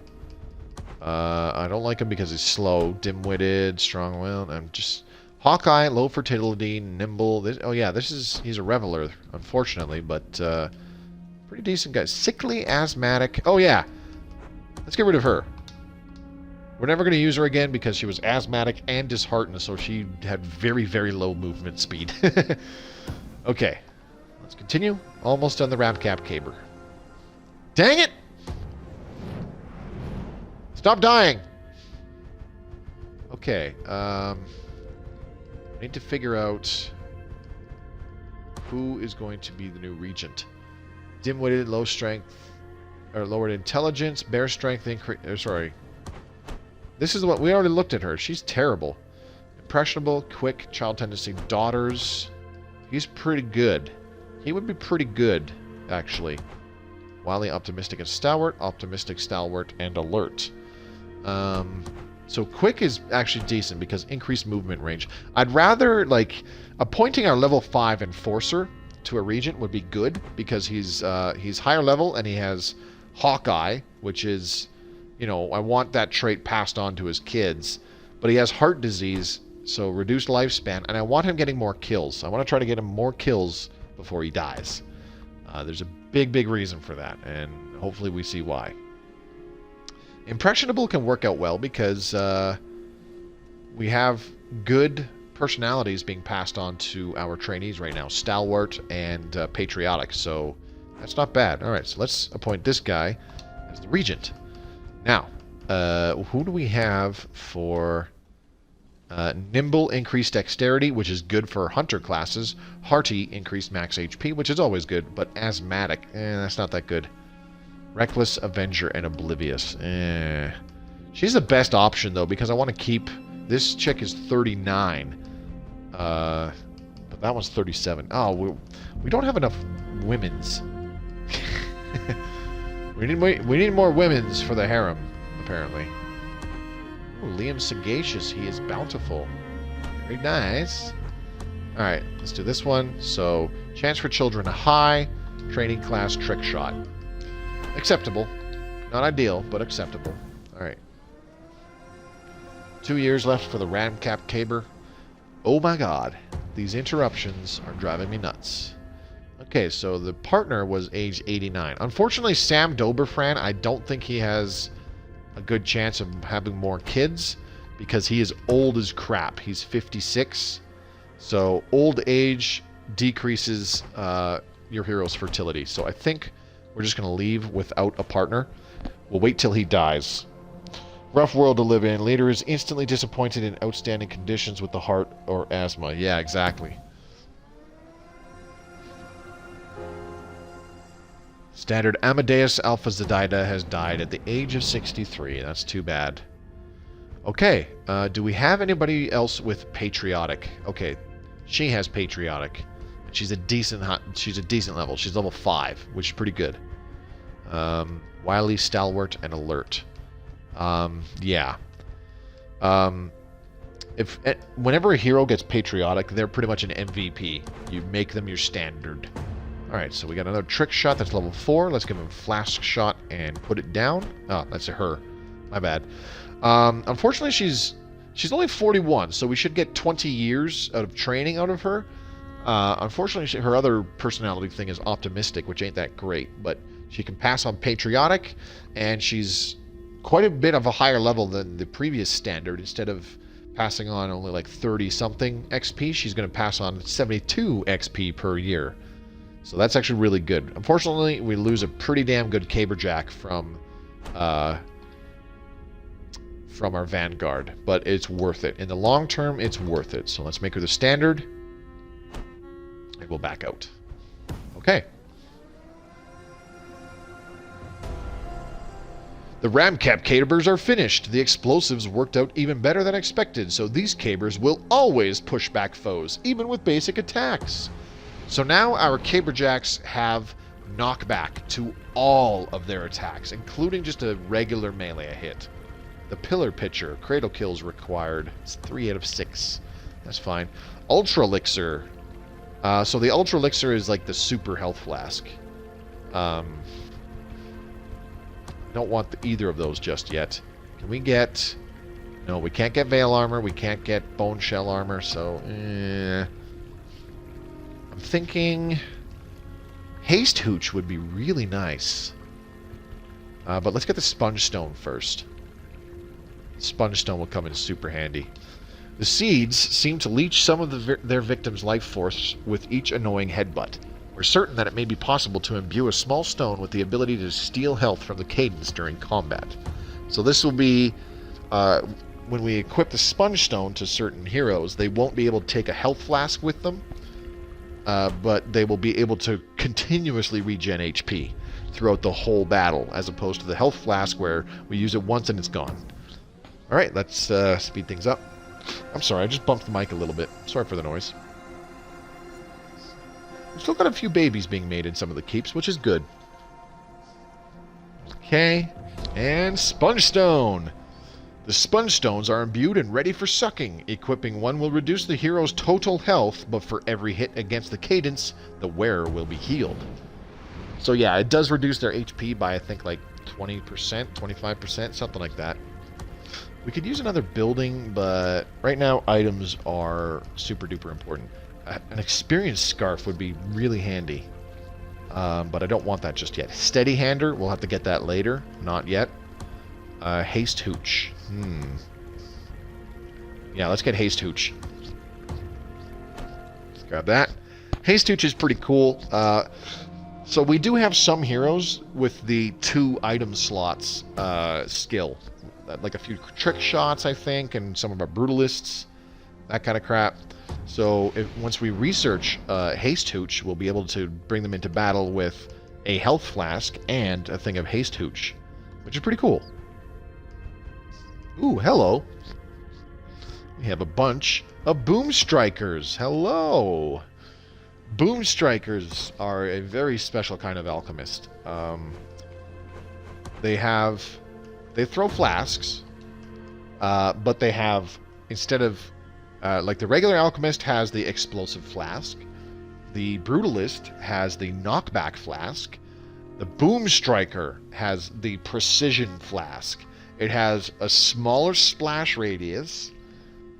I don't like him because he's slow, dim-witted, strong-willed. I'm just... Hawkeye, low fertility, nimble. He's a reveler, unfortunately, but pretty decent guy. Sickly, asthmatic. Oh, yeah. Let's get rid of her. We're never going to use her again because she was asthmatic and disheartened, so she had very, very low movement speed. Okay. Let's continue. Almost done the Ramcap Caber. Dang it! Stop dying! Okay. I need to figure out who is going to be the new regent. Dim-witted, low strength, or lowered intelligence, bear strength, sorry. This is what we already looked at her. She's terrible. Impressionable, quick, child tendency, daughters. He's pretty good. He would be pretty good, actually. Wildly optimistic and stalwart, and alert. So quick is actually decent because increased movement range. I'd rather, appointing our level 5 enforcer to a regent would be good because he's higher level and he has Hawkeye, which is... I want that trait passed on to his kids. But he has heart disease, so reduced lifespan, and I want him getting more kills. I want to try to get him more kills before he dies. There's a big, big reason for that, and hopefully we see why. Impressionable can work out well because we have good personalities being passed on to our trainees right now. Stalwart and Patriotic, so that's not bad. Alright, so let's appoint this guy as the regent. Now, who do we have for nimble, increased dexterity, which is good for hunter classes. Hearty, increased max HP, which is always good, but asthmatic, that's not that good. Reckless, Avenger, and Oblivious. She's the best option, though, because I want to keep... This chick is 39. But that one's 37. Oh, we don't have enough women's. We need more women's for the harem, apparently. Ooh, Liam Sagacious. He is bountiful. Very nice. Alright, let's do this one. So, chance for children high. Training class trick shot. Acceptable. Not ideal, but acceptable. Alright. 2 years left for the Ramcap Caber. Oh my god. These interruptions are driving me nuts. Okay, so the partner was age 89. Unfortunately, Sam Doberfran, I don't think he has a good chance of having more kids because he is old as crap. He's 56. So old age decreases your hero's fertility. So I think we're just going to leave without a partner. We'll wait till he dies. Rough world to live in. Leader is instantly disappointed in outstanding conditions with the heart or asthma. Yeah, exactly. Standard Amadeus Alpha Zedida has died at the age of 63. That's too bad. Okay, do we have anybody else with patriotic? Okay, she has patriotic. She's a decent level. She's level 5, which is pretty good. Wily, stalwart, and alert. Yeah. Whenever a hero gets patriotic, they're pretty much an MVP. You make them your standard. Alright, so we got another trick shot that's level 4. Let's give him flask shot and put it down. Oh, that's a her. My bad. Unfortunately, she's only 41, so we should get 20 years of training out of her. Unfortunately, her other personality thing is optimistic, which ain't that great, but she can pass on patriotic, and she's quite a bit of a higher level than the previous standard. Instead of passing on only like 30-something XP, she's going to pass on 72 XP per year. So that's actually really good. Unfortunately, we lose a pretty damn good Caberjack from our Vanguard, but it's worth it. In the long term, it's worth it. So let's make her the standard, and we'll back out. Okay. The Ramcap Cabers are finished. The explosives worked out even better than expected, so these Cabers will always push back foes, even with basic attacks. So now our Caberjacks have knockback to all of their attacks, including just a regular melee hit. The Pillar Pitcher, Cradle Kills required. It's 3 out of 6. That's fine. Ultra Elixir. So the Ultra Elixir is like the super health flask. Don't want either of those just yet. Can we get... No, we can't get Veil Armor. We can't get Bone Shell Armor, so... I'm thinking... Haste Hooch would be really nice. But let's get the Sponge Stone first. Sponge Stone will come in super handy. The seeds seem to leech some of their victims' life force with each annoying headbutt. We're certain that it may be possible to imbue a small stone with the ability to steal health from the cadence during combat. So this will be... when we equip the Sponge Stone to certain heroes, they won't be able to take a health flask with them, but they will be able to continuously regen HP throughout the whole battle, as opposed to the health flask where we use it once and it's gone. Alright, let's speed things up. I'm sorry, I just bumped the mic a little bit. Sorry for the noise. We've still got a few babies being made in some of the keeps, which is good. Okay, and Sponge Stone. The Sponge Stones are imbued and ready for sucking. Equipping one will reduce the hero's total health, but for every hit against the cadence, the wearer will be healed. So yeah, it does reduce their HP by, I think, like 20%, 25%, something like that. We could use another building, but right now items are super duper important. An Experience Scarf would be really handy, but I don't want that just yet. Steady Hander, we'll have to get that later. Not yet. Haste Hooch. Yeah, let's get Haste Hooch. Let's grab that. Haste Hooch is pretty cool. So we do have some heroes with the 2 item slots skill. Like a few trick shots, I think, and some of our brutalists. That kind of crap. So once we research Haste Hooch, we'll be able to bring them into battle with a health flask and a thing of Haste Hooch, which is pretty cool. Ooh, hello. We have a bunch of Boom Strikers. Hello. Boom Strikers are a very special kind of alchemist. they throw flasks, but they have, instead of, like the regular alchemist has the explosive flask, the brutalist has the knockback flask, the boom striker has the precision flask. It has a smaller splash radius,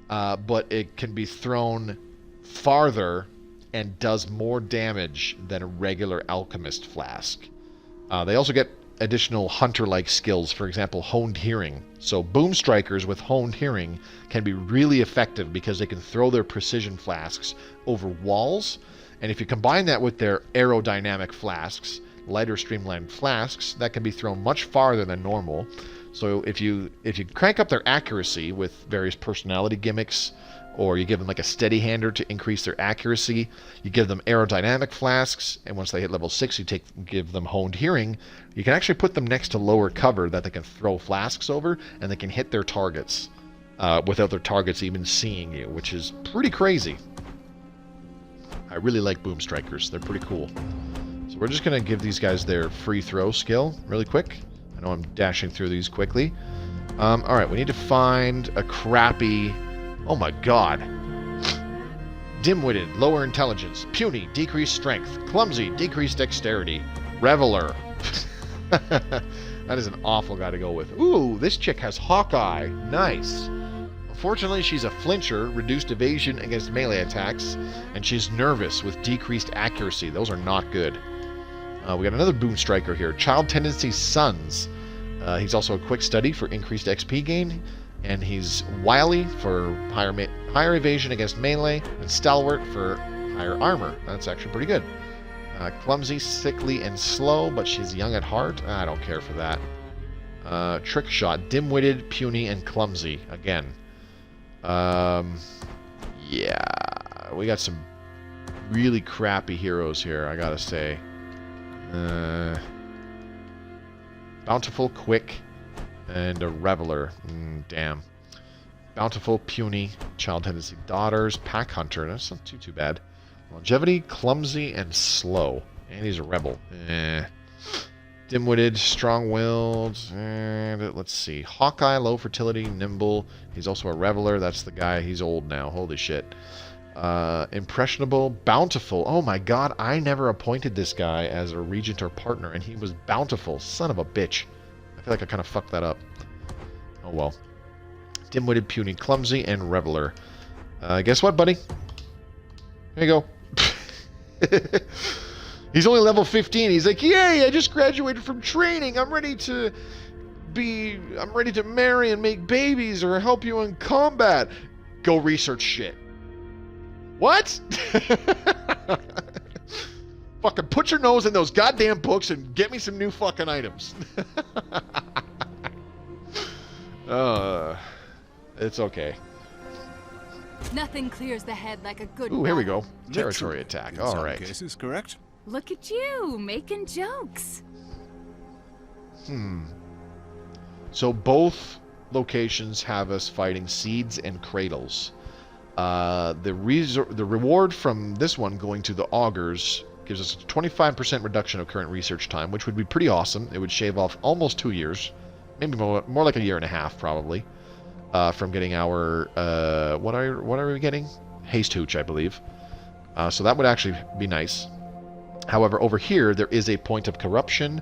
but it can be thrown farther and does more damage than a regular alchemist flask. They also get additional hunter-like skills, for example, honed hearing. So boom strikers with honed hearing can be really effective because they can throw their precision flasks over walls, and if you combine that with their aerodynamic flasks, lighter streamlined flasks, that can be thrown much farther than normal. So if you crank up their accuracy with various personality gimmicks, or you give them like a steady hander to increase their accuracy, you give them aerodynamic flasks, and once they hit level 6 you give them honed hearing, you can actually put them next to lower cover that they can throw flasks over, and they can hit their targets without their targets even seeing you, which is pretty crazy. I really like boom strikers. They're pretty cool. So we're just going to give these guys their free throw skill really quick. I know I'm dashing through these quickly. Alright, we need to find a crappy... Oh my god. Dim-witted, lower intelligence. Puny, decreased strength. Clumsy, decreased dexterity. Reveler. That is an awful guy to go with. Ooh, this chick has Hawkeye. Nice. Unfortunately, she's a flincher, reduced evasion against melee attacks, and she's nervous with decreased accuracy. Those are not good. We got another boom striker here. Child Tendency Sons. He's also a quick study for increased XP gain, and he's wily for higher evasion against melee, and stalwart for higher armor. That's actually pretty good. Clumsy, sickly, and slow, but she's young at heart. I don't care for that. Trick shot, dim-witted, puny, and clumsy. Again. Yeah, we got some really crappy heroes here, I gotta say. Bountiful, quick, and a reveler. Damn. Bountiful, puny, child tendency daughters, pack hunter. That's not too bad. Longevity, clumsy, and slow. And he's a rebel. Dim-witted, strong-willed, and let's see. Hawkeye, low fertility, nimble. He's also a reveler. That's the guy. He's old now. Holy shit. Impressionable, bountiful. Oh my god, I never appointed this guy as a regent or partner, and he was bountiful. Son of a bitch. I feel like I kind of fucked that up. Oh well. Dim-witted, puny, clumsy, and reveler. Guess what, buddy? Here you go. He's only level 15. He's like, yay, I just graduated from training. I'm ready to marry and make babies or help you in combat. Go research shit. What? Fucking put your nose in those goddamn books and get me some new fucking items. It's okay. Nothing clears the head like a good Ooh, here we go. battle. Territory attack. In All some right. cases, correct? Look at you, making jokes. So both locations have us fighting seeds and cradles. The reward from this one going to the augurs gives us a 25% reduction of current research time, which would be pretty awesome. It would shave off almost 2 years, maybe more like a year and a half probably, from getting our what are we getting? Haste Hooch, I believe. So that would actually be nice. However, over here there is a point of corruption,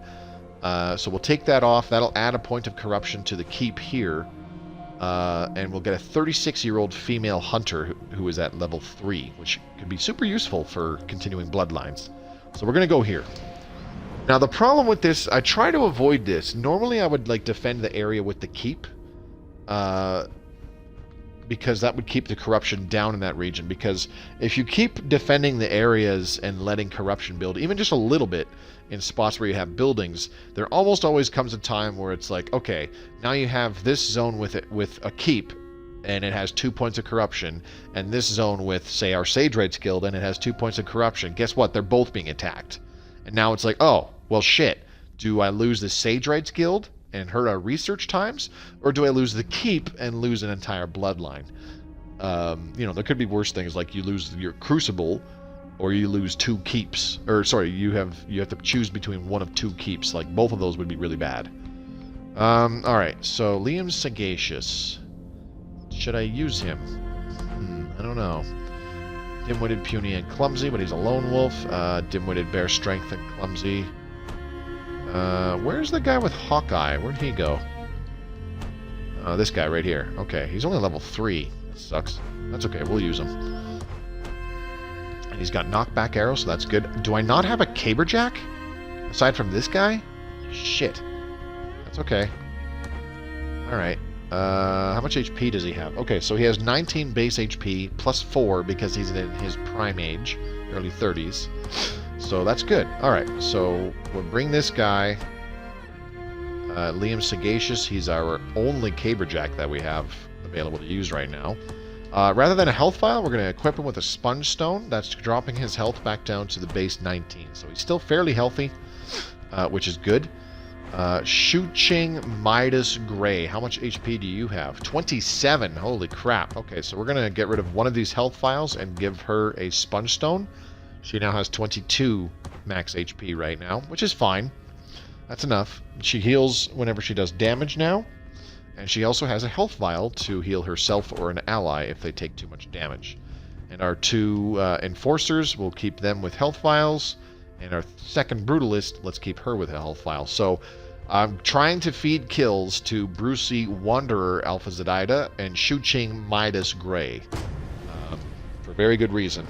so we'll take that off. That'll add a point of corruption to the keep here. And we'll get a 36-year-old female hunter who is at level 3, which could be super useful for continuing bloodlines. So we're going to go here. Now the problem with this, I try to avoid this. Normally I would like defend the area with the keep, because that would keep the corruption down in that region. Because if you keep defending the areas and letting corruption build, even just a little bit, in spots where you have buildings, there almost always comes a time where it's like, okay, now you have this zone with a keep, and it has 2 points of corruption, and this zone with, say, our Sage Rights Guild, and it has 2 points of corruption. Guess what? They're both being attacked. And now it's like, oh, well, shit. Do I lose the Sage Rights Guild and hurt our research times, or do I lose the keep and lose an entire bloodline? You know, there could be worse things, like you lose your Crucible, or you lose 2 keeps, or sorry, you have to choose between one of 2 keeps. Like both of those would be really bad. Alright, so Liam Sagacious. Should I use him? I don't know. Dim-witted, puny, and clumsy, but he's a lone wolf. Dim-witted, bear strength, and clumsy. Where's the guy with Hawkeye? Where'd he go? This guy right here. Okay, he's only level 3. That sucks. That's okay, we'll use him. And he's got knockback arrows, so that's good. Do I not have a Caberjack? Aside from this guy? Shit. That's okay. Alright. How much HP does he have? Okay, so he has 19 base HP plus 4 because he's in his prime age, early 30s. So that's good. Alright, so we'll bring this guy, Liam Sagacious. He's our only Caberjack that we have available to use right now. Rather than a health vial, we're going to equip him with a Sponge Stone. That's dropping his health back down to the base 19. So he's still fairly healthy, which is good. Shu-Ching Midas Gray. How much HP do you have? 27. Holy crap. Okay, so we're going to get rid of one of these health vials and give her a Sponge Stone. She now has 22 max HP right now, which is fine. That's enough. She heals whenever she does damage now. And she also has a health vial to heal herself or an ally if they take too much damage. And our two enforcers, we'll keep them with health vials. And our second brutalist, let's keep her with a health vial. So I'm trying to feed kills to Brucey Wanderer Alpha Zedida and Shu-Ching Midas Gray. For very good reason.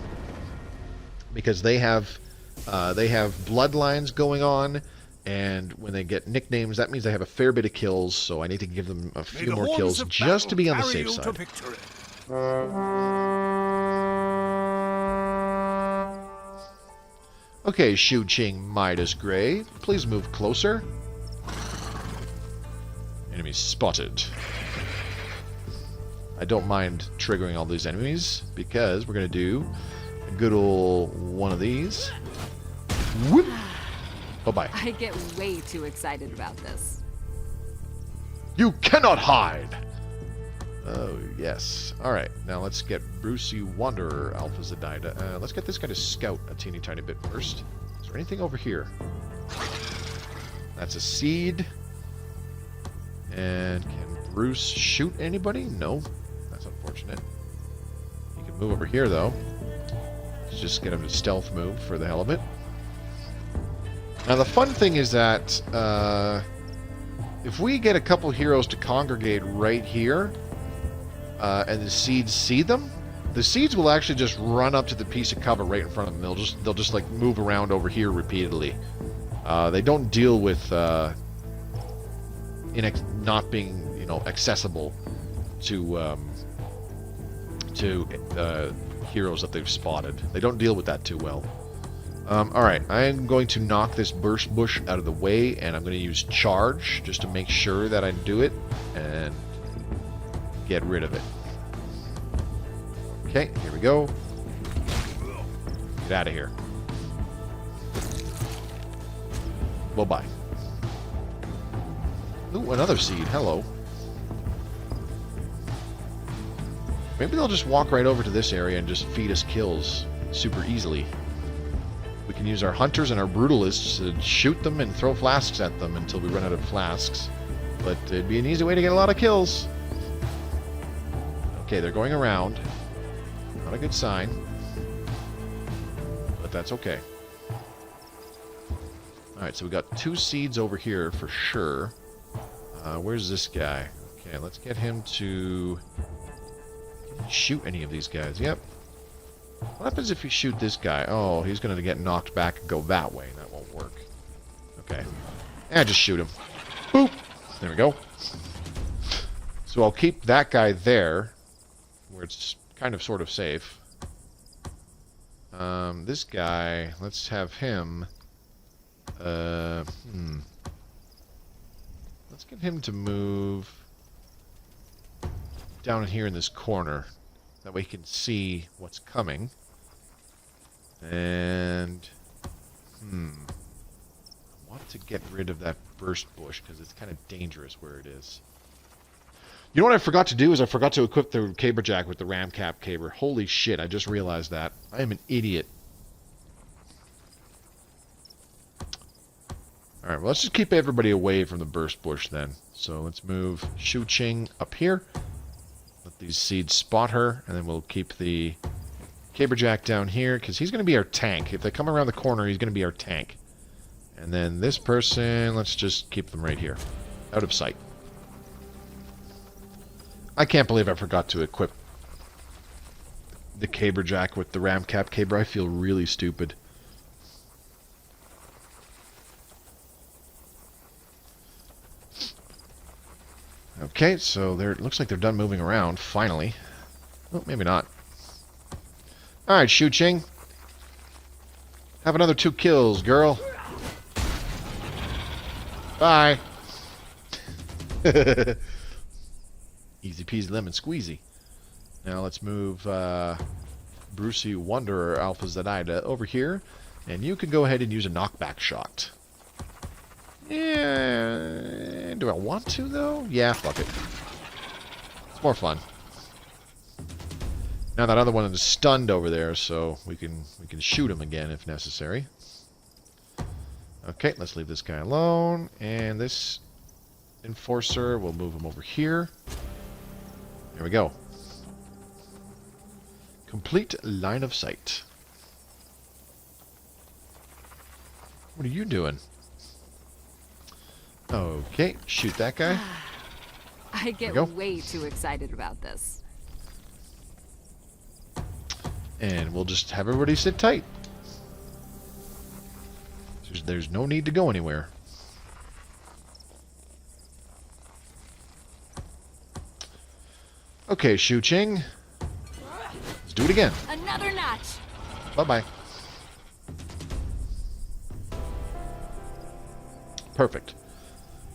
Because they have bloodlines going on. And when they get nicknames, that means they have a fair bit of kills, so I need to give them a few more kills just to be on the safe side. Okay, Shu-Ching Midas Gray, please move closer. Enemy spotted. I don't mind triggering all these enemies, because we're going to do a good old one of these. Whoop! Bye-bye. I get way too excited about this. You cannot hide! Oh, yes. Alright, now let's get Brucey Wanderer Alpha Zedida. Let's get this guy to scout a teeny tiny bit first. Is there anything over here? That's a seed. And can Bruce shoot anybody? No. That's unfortunate. He can move over here, though. Let's just get him to stealth move for the hell of it. Now the fun thing is that if we get a couple heroes to congregate right here, and the seeds see them, the seeds will actually just run up to the piece of cover right in front of them. They'll just like move around over here repeatedly. They don't deal with not being accessible to heroes that they've spotted. They don't deal with that too well. Alright, I'm going to knock this burst bush out of the way, and I'm going to use charge just to make sure that I do it and get rid of it. Okay, here we go. Get out of here. Bye-bye. Ooh, another seed. Hello. Maybe they'll just walk right over to this area and just feed us kills super easily. We can use our hunters and our brutalists to shoot them and throw flasks at them until we run out of flasks. But it'd be an easy way to get a lot of kills. Okay, they're going around. Not a good sign. But that's okay. Alright, so we got 2 seeds over here for sure. Where's this guy? Okay, let's get him to shoot any of these guys. Yep. What happens if you shoot this guy? Oh, he's going to get knocked back and go that way. That won't work. Okay. Just shoot him. Boop! There we go. So I'll keep that guy there, where it's kind of sort of safe. This guy, let's have him... Let's get him to move down here in this corner. That way he can see what's coming. And... I want to get rid of that burst bush, because it's kind of dangerous where it is. You know what I forgot to do is I forgot to equip the Caberjack with the Ramcap Caber. Holy shit, I just realized that. I am an idiot. Alright, well, let's just keep everybody away from the burst bush then. So let's move Shu Qing up here. Let these seeds spot her, and then we'll keep the Caberjack down here, because he's going to be our tank. If they come around the corner, he's going to be our tank. And then this person, let's just keep them right here. Out of sight. I can't believe I forgot to equip the Caberjack with the Ramcap Caber. I feel really stupid. Okay, so it looks like they're done moving around, finally. Oh, maybe not. Alright, Shu Qing. Have another 2 kills, girl. Bye. Easy peasy lemon squeezy. Now let's move Brucey Wanderer Alpha Zedida over here. And you can go ahead and use a knockback shot. Yeah, do I want to though? Yeah, fuck it. It's more fun. Now that other one is stunned over there, so we can shoot him again if necessary. Okay, let's leave this guy alone, and this enforcer, we'll move him over here. There we go. Complete line of sight. What are you doing? Okay, shoot that guy. I get way too excited about this. And we'll just have everybody sit tight. There's no need to go anywhere. Okay, Shu Qing. Let's do it again. Another notch. Bye-bye. Perfect.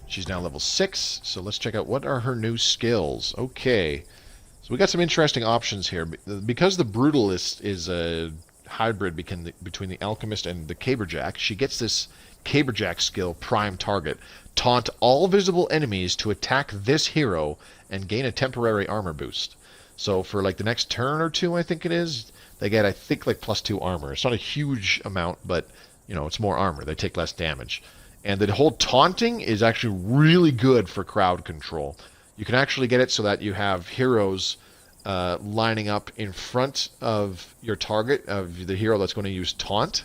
She's now level 6, so let's check out what are her new skills. Okay. So we got some interesting options here. Because the Brutalist is a hybrid between the Alchemist and the Caberjack, she gets this Caberjack skill, Prime Target. Taunt all visible enemies to attack this hero and gain a temporary armor boost. So for like the next turn or two, I think it is, they get, I think, like +2 armor. It's not a huge amount, but, you know, it's more armor. They take less damage. And the whole taunting is actually really good for crowd control. You can actually get it so that you have heroes lining up in front of your target, of the hero that's going to use taunt,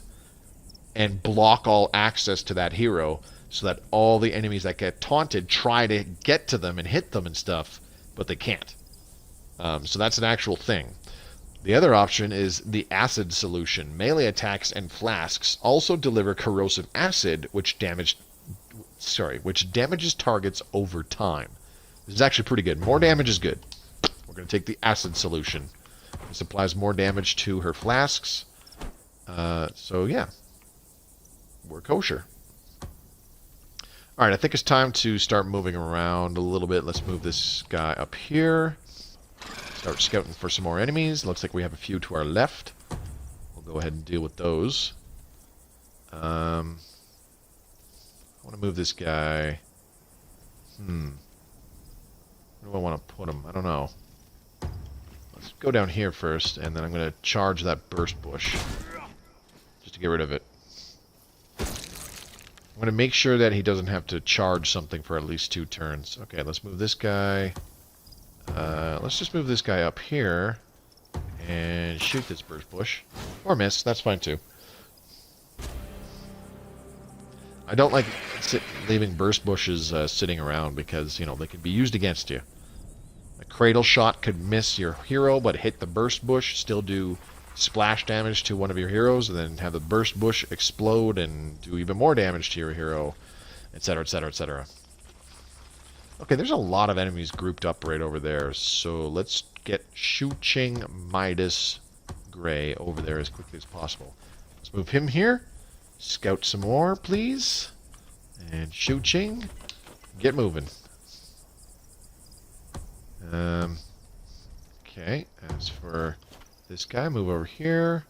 and block all access to that hero so that all the enemies that get taunted try to get to them and hit them and stuff, but they can't. So that's an actual thing. The other option is the acid solution. Melee attacks and flasks also deliver corrosive acid, which damages targets over time. This is actually pretty good. More damage is good. We're going to take the acid solution. This applies more damage to her flasks. So yeah, we're kosher. All right, I think it's time to start moving around a little bit. Let's move this guy up here. Start scouting for some more enemies. Looks like we have a few to our left. We'll go ahead and deal with those. I want to move this guy. Where do I want to put him? I don't know. Let's go down here first, and then I'm going to charge that burst bush. Just to get rid of it. I'm going to make sure that he doesn't have to charge something for at least 2 turns. Okay, let's move this guy. Let's just move this guy up here and shoot this burst bush. Or miss, that's fine too. I don't like leaving burst bushes sitting around because, you know, they can be used against you. A cradle shot could miss your hero but hit the burst bush, still do splash damage to one of your heroes, and then have the burst bush explode and do even more damage to your hero, etc., etc., etc. Okay, there's a lot of enemies grouped up right over there, so let's get Shu Qing Midas Gray over there as quickly as possible. Let's move him here. Scout some more, please. And Shu Qing, get moving. Okay, as for this guy, move over here.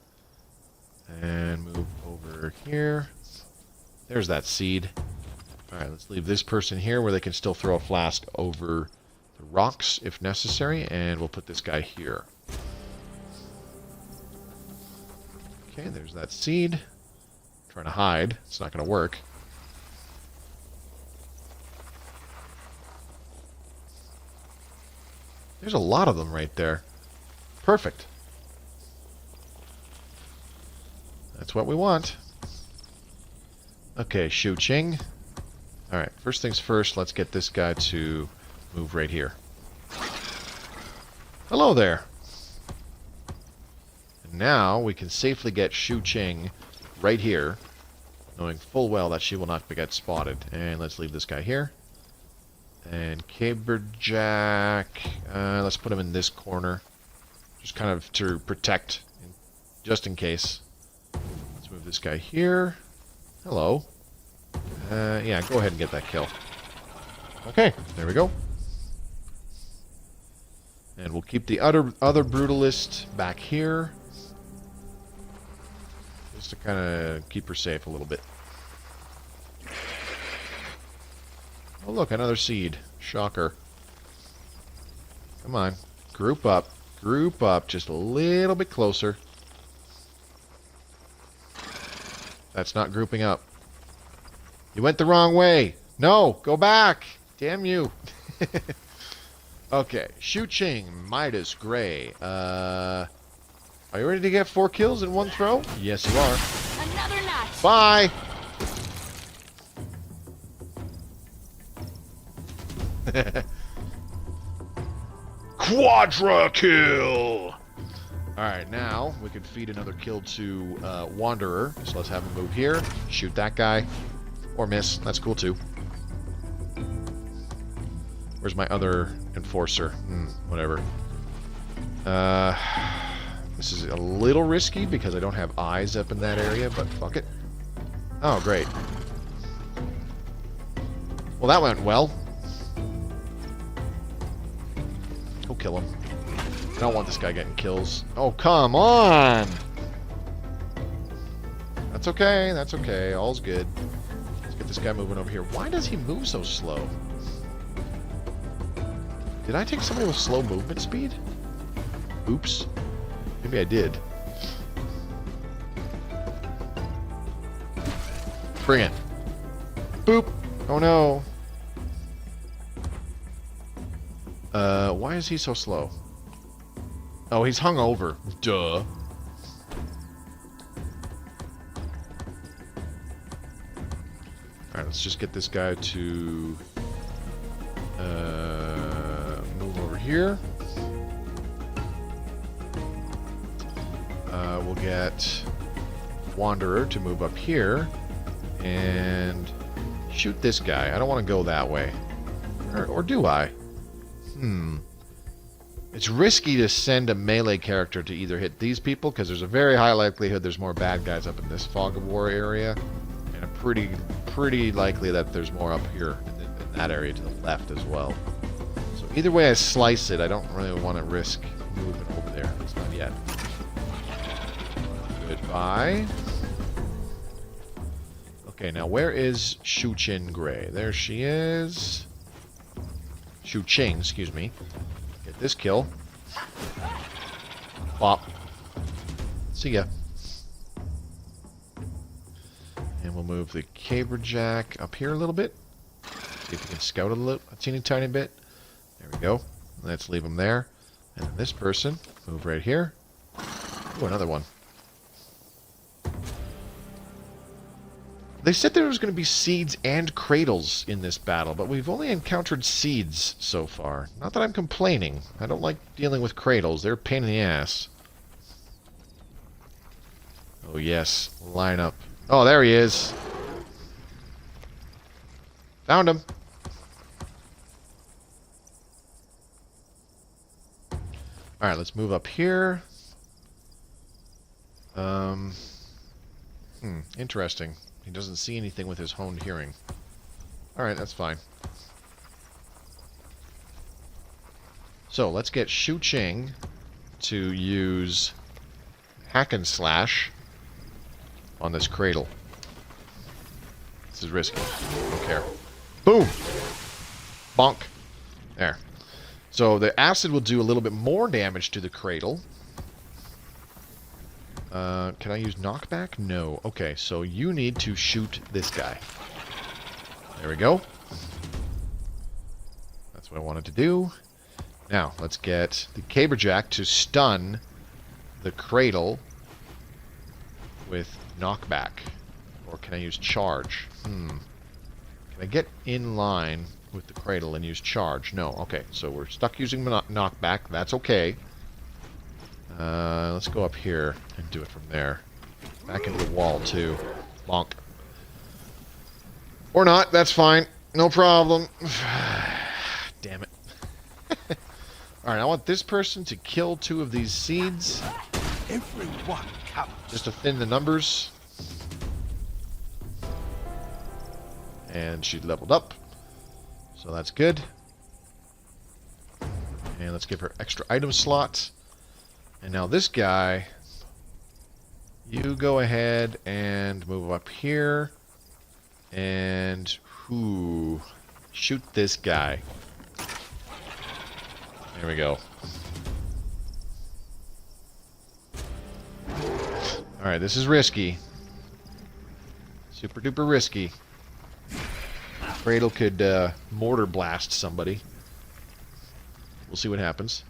And move over here. There's that seed. Alright, let's leave this person here where they can still throw a flask over the rocks if necessary, and we'll put this guy here. Okay, there's that seed. Trying to hide. It's not going to work. There's a lot of them right there. Perfect. That's what we want. Okay, Shu Qing. Alright, first things first, let's get this guy to move right here. Hello there. And now we can safely get Shu Qing right here, knowing full well that she will not get spotted. And let's leave this guy here. And Caberjack, let's put him in this corner. Just kind of to protect, just in case. Let's move this guy here. Hello. Yeah, go ahead and get that kill. Okay, there we go. And we'll keep the other Brutalist back here. Just to kind of keep her safe a little bit. Oh look, another seed. Shocker. Come on. Group up. Group up just a little bit closer. That's not grouping up. You went the wrong way. No, go back. Damn you. Okay, Shu Qing, Midas, Gray. Are you ready to get 4 kills in one throw? Yes, you are. Another notch. Bye. Quadra kill! Alright, now we can feed another kill to Wanderer. So let's have him move here. Shoot that guy. Or miss. That's cool too. Where's my other Enforcer? Whatever. This is a little risky because I don't have eyes up in that area, but fuck it. Oh, great. Well, that went well. Go kill him. I don't want this guy getting kills. Oh, come on! That's okay, that's okay. All's good. Let's get this guy moving over here. Why does he move so slow? Did I take somebody with slow movement speed? Oops. Maybe I did. Bring it. Boop! Oh no. Why is he so slow? Oh, he's hung over. Duh. Alright, let's just get this guy to move over here. We'll get Wanderer to move up here and shoot this guy. I don't want to go that way. Or do I? It's risky to send a melee character to either hit these people, because there's a very high likelihood there's more bad guys up in this Fog of War area, and a pretty likely that there's more up here in that area to the left as well. So either way I slice it, I don't really want to risk moving over there. It's not yet. Goodbye. Okay, now where is Shu Qing Gray? There she is. Shu Qing, excuse me. Get this kill. Pop. See ya. And we'll move the Caberjack up here a little bit. See if we can scout a teeny tiny bit. There we go. Let's leave him there. And then this person, move right here. Ooh, another one. They said there was going to be seeds and cradles in this battle, but we've only encountered seeds so far. Not that I'm complaining. I don't like dealing with cradles. They're a pain in the ass. Oh, yes. Line up. Oh, there he is. Found him. Alright, let's move up here. Interesting. He doesn't see anything with his honed hearing. Alright, that's fine. So, let's get Shu Qing to use Hack and Slash on this cradle. This is risky. Don't care. Boom! Bonk. There. So, the acid will do a little bit more damage to the cradle. Can I use knockback? No. Okay, so you need to shoot this guy. There we go. That's what I wanted to do. Now, let's get the Caberjack to stun the cradle with knockback. Or can I use charge? Can I get in line with the cradle and use charge? No. Okay, so we're stuck using knockback. That's okay. Let's go up here and do it from there. Back into the wall, too. Bonk. Or not. That's fine. No problem. Damn it. Alright, I want this person to kill 2 of these seeds. Everyone counts. Just to thin the numbers. And she leveled up. So that's good. And let's give her extra item slot. And now this guy, you go ahead and move up here. And shoot this guy. There we go. Alright, this is risky. Super duper risky. Cradle could mortar blast somebody. We'll see what happens.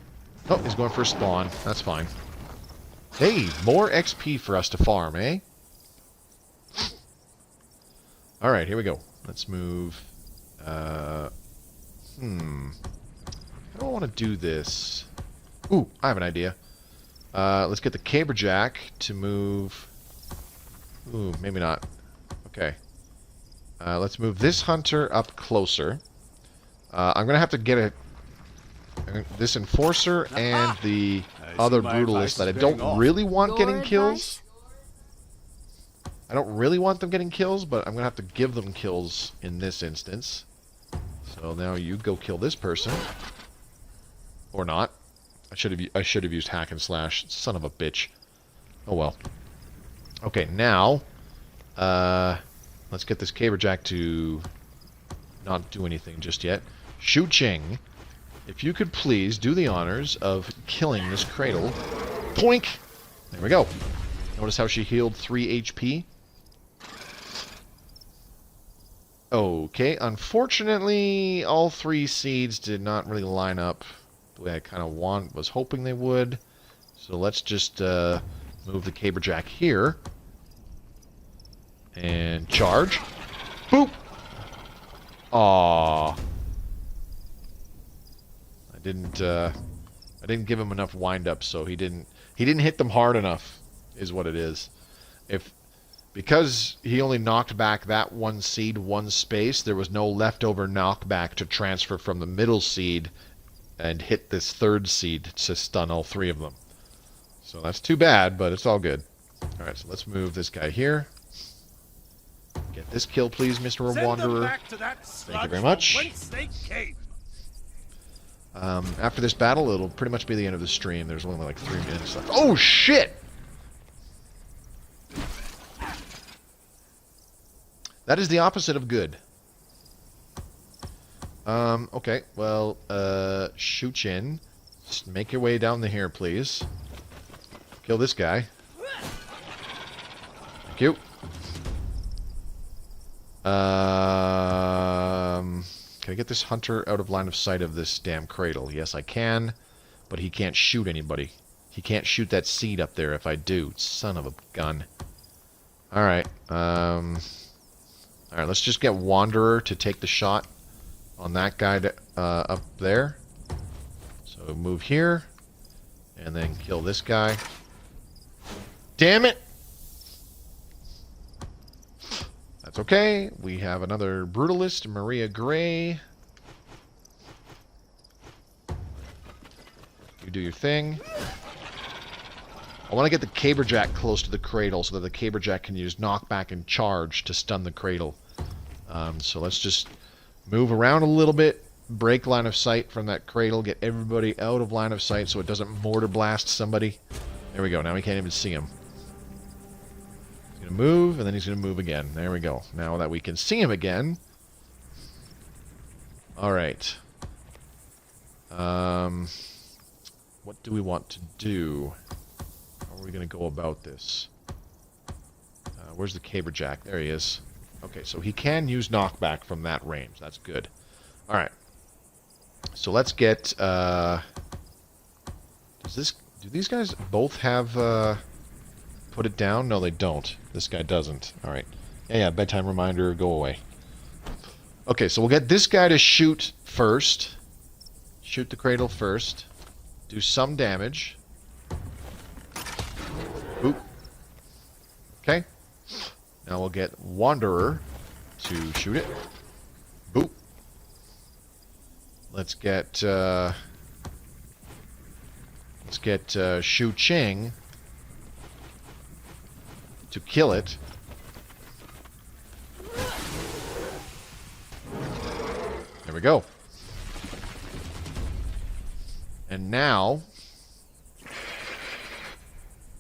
Oh, he's going for a spawn. That's fine. Hey, more XP for us to farm, eh? Alright, here we go. Let's move. How do I want to do this? Ooh, I have an idea. Let's get the Caberjack to move. Ooh, maybe not. Okay. Let's move this hunter up closer. I'm going to have to get this Enforcer and the other Brutalist that I don't really want getting kills. I don't really want them getting kills, but I'm going to have to give them kills in this instance. So now you go kill this person. Or not. I should have used hack and slash. Son of a bitch. Oh well. Okay, now let's get this Caberjack to not do anything just yet. Shu Ching, if you could please do the honors of killing this cradle. Poink! There we go. Notice how she healed 3 HP? Okay, unfortunately, all 3 seeds did not really line up the way I kind of was hoping they would. So let's just move the Caberjack here. And charge. Boop! Aww. I didn't give him enough wind-up, so he didn't hit them hard enough, is what it is. Because he only knocked back that 1 seed 1 space, there was no leftover knockback to transfer from the middle seed and hit this 3rd seed to stun all 3 of them. So that's too bad, but it's all good. Alright, so let's move this guy here. Get this kill, please, Mr. Wanderer. Thank you very much. After this battle, it'll pretty much be the end of the stream. There's only like 3 minutes left. Oh, shit! That is the opposite of good. Okay, well, shoot in. Just make your way down the here, please. Kill this guy. Thank you. Can I get this hunter out of line of sight of this damn cradle? Yes, I can, but he can't shoot anybody. He can't shoot that seed up there if I do. Son of a gun. Alright, alright, let's just get Wanderer to take the shot on that guy up there. So move here, and then kill this guy. Damn it! That's okay. We have another Brutalist, Maria Gray. You do your thing. I want to get the Caberjack close to the cradle so that the Caberjack can use knockback and charge to stun the cradle. So let's just move around a little bit, break line of sight from that cradle, get everybody out of line of sight so it doesn't mortar blast somebody. There we go. Now we can't even see him. He's going to move, and then he's going to move again. There we go. Now that we can see him again. Alright. What do we want to do? How are we going to go about this? Where's the Caberjack? There he is. Okay, so he can use knockback from that range. That's good. Alright. So let's get... do these guys both have... put it down? No, they don't. This guy doesn't. Alright. Yeah, bedtime reminder, go away. Okay, so we'll get this guy to shoot first. Shoot the cradle first. Do some damage. Boop. Okay. Now we'll get Wanderer to shoot it. Boop. Let's get Shu Ching to kill it. There we go. And now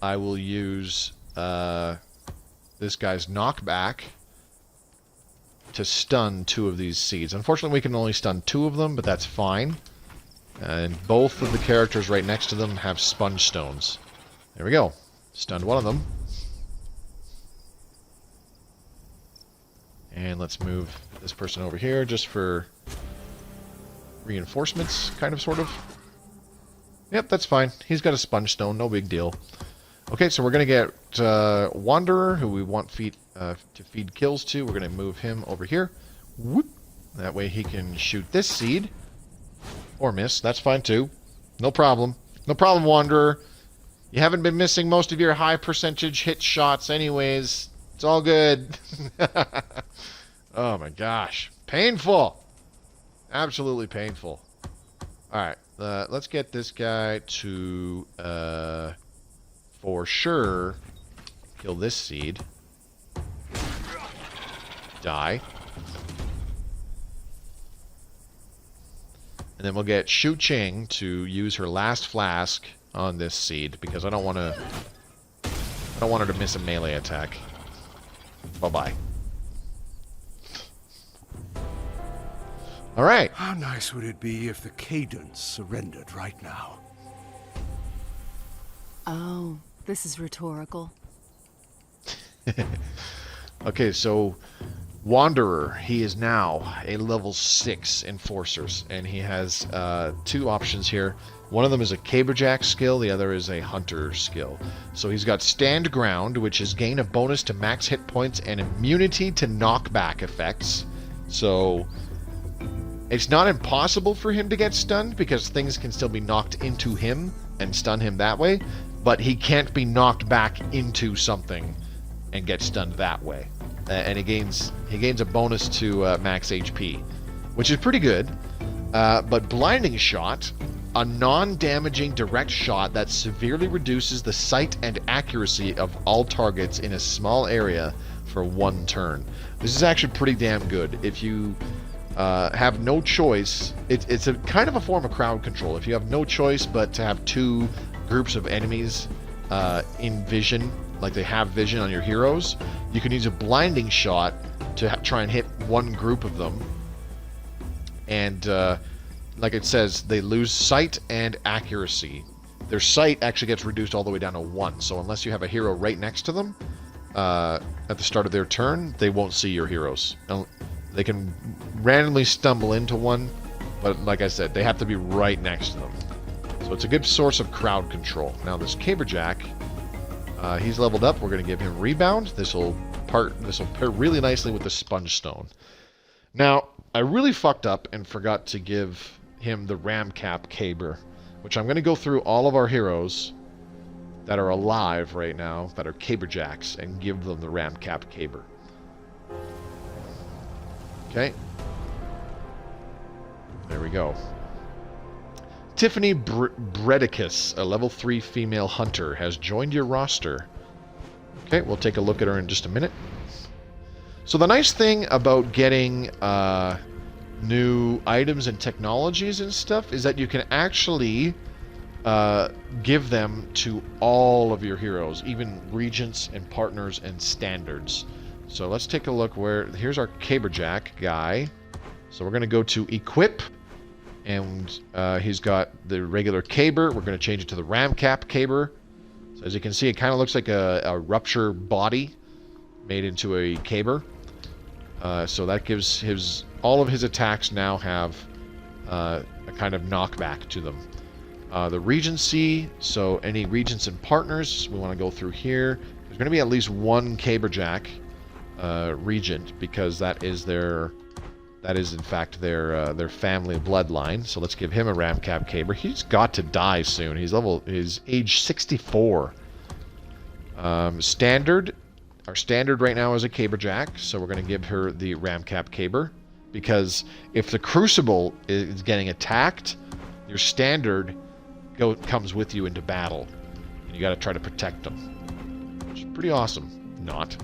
I will use this guy's knockback to stun 2 of these seeds. Unfortunately, we can only stun 2 of them, but that's fine. And both of the characters right next to them have sponge stones. There we go. Stunned one of them. And let's move this person over here just for reinforcements, kind of, sort of. Yep, that's fine. He's got a sponge stone, no big deal. Okay, so we're going to get Wanderer, who we want to feed kills to. We're going to move him over here. Whoop. That way he can shoot this seed. Or miss. That's fine too. No problem. No problem, Wanderer. You haven't been missing most of your high percentage hit shots anyways. It's all good. Oh my gosh. Painful. Absolutely painful. Alright. Let's get this guy to, for sure, kill this seed. Die. And then we'll get Shu Ching to use her last flask on this seed, because I don't want her to miss a melee attack. Bye-bye. Alright. How nice would it be if the Cadence surrendered right now? Oh, this is rhetorical. Okay, so Wanderer, he is now a level 6 Enforcers, and he has 2 options here. One of them is a Caberjack skill, the other is a Hunter skill. So he's got Stand Ground, which is gain a bonus to max hit points and immunity to knockback effects. So it's not impossible for him to get stunned, because things can still be knocked into him and stun him that way, but he can't be knocked back into something and get stunned that way. And he gains a bonus to max HP, which is pretty good. But Blinding Shot, a non-damaging direct shot that severely reduces the sight and accuracy of all targets in a small area for 1 turn. This is actually pretty damn good. If you have no choice, it's a kind of a form of crowd control. If you have no choice but to have 2 groups of enemies in vision, like they have vision on your heroes, you can use a Blinding Shot to try and hit 1 group of them. And like it says, they lose sight and accuracy. Their sight actually gets reduced all the way down to 1. So unless you have a hero right next to them at the start of their turn, they won't see your heroes. They can randomly stumble into one, but like I said, they have to be right next to them. So it's a good source of crowd control. Now this Caberjack, he's leveled up. We're going to give him Rebound. This will pair really nicely with the Sponge Stone. Now, I really fucked up and forgot to give him the Ramcap Caber, which I'm going to go through all of our heroes that are alive right now, that are Caberjacks, and give them the Ramcap Caber. Okay. There we go. Tiffany Bredicus, a level 3 female hunter, has joined your roster. Okay, we'll take a look at her in just a minute. So the nice thing about getting new items and technologies and stuff is that you can actually give them to all of your heroes, even regents and partners and standards. So let's take a look where... Here's our Caberjack guy. So we're going to go to Equip. And he's got the regular Caber. We're going to change it to the Ramcap Caber. So as you can see, it kind of looks like a rupture body made into a Caber. So that gives all of his attacks now have a kind of knockback to them. The Regency, so any regents and partners, we want to go through here. There's going to be at least one Caberjack regent, because that is in fact their family bloodline. So let's give him a Ramcab Caber. He's got to die soon. He's age 64. Standard. Our standard right now is a Caberjack, so we're going to give her the Ramcab Caber, because if the Crucible is getting attacked, your standard comes with you into battle, and you got to try to protect them, which is pretty awesome. Not.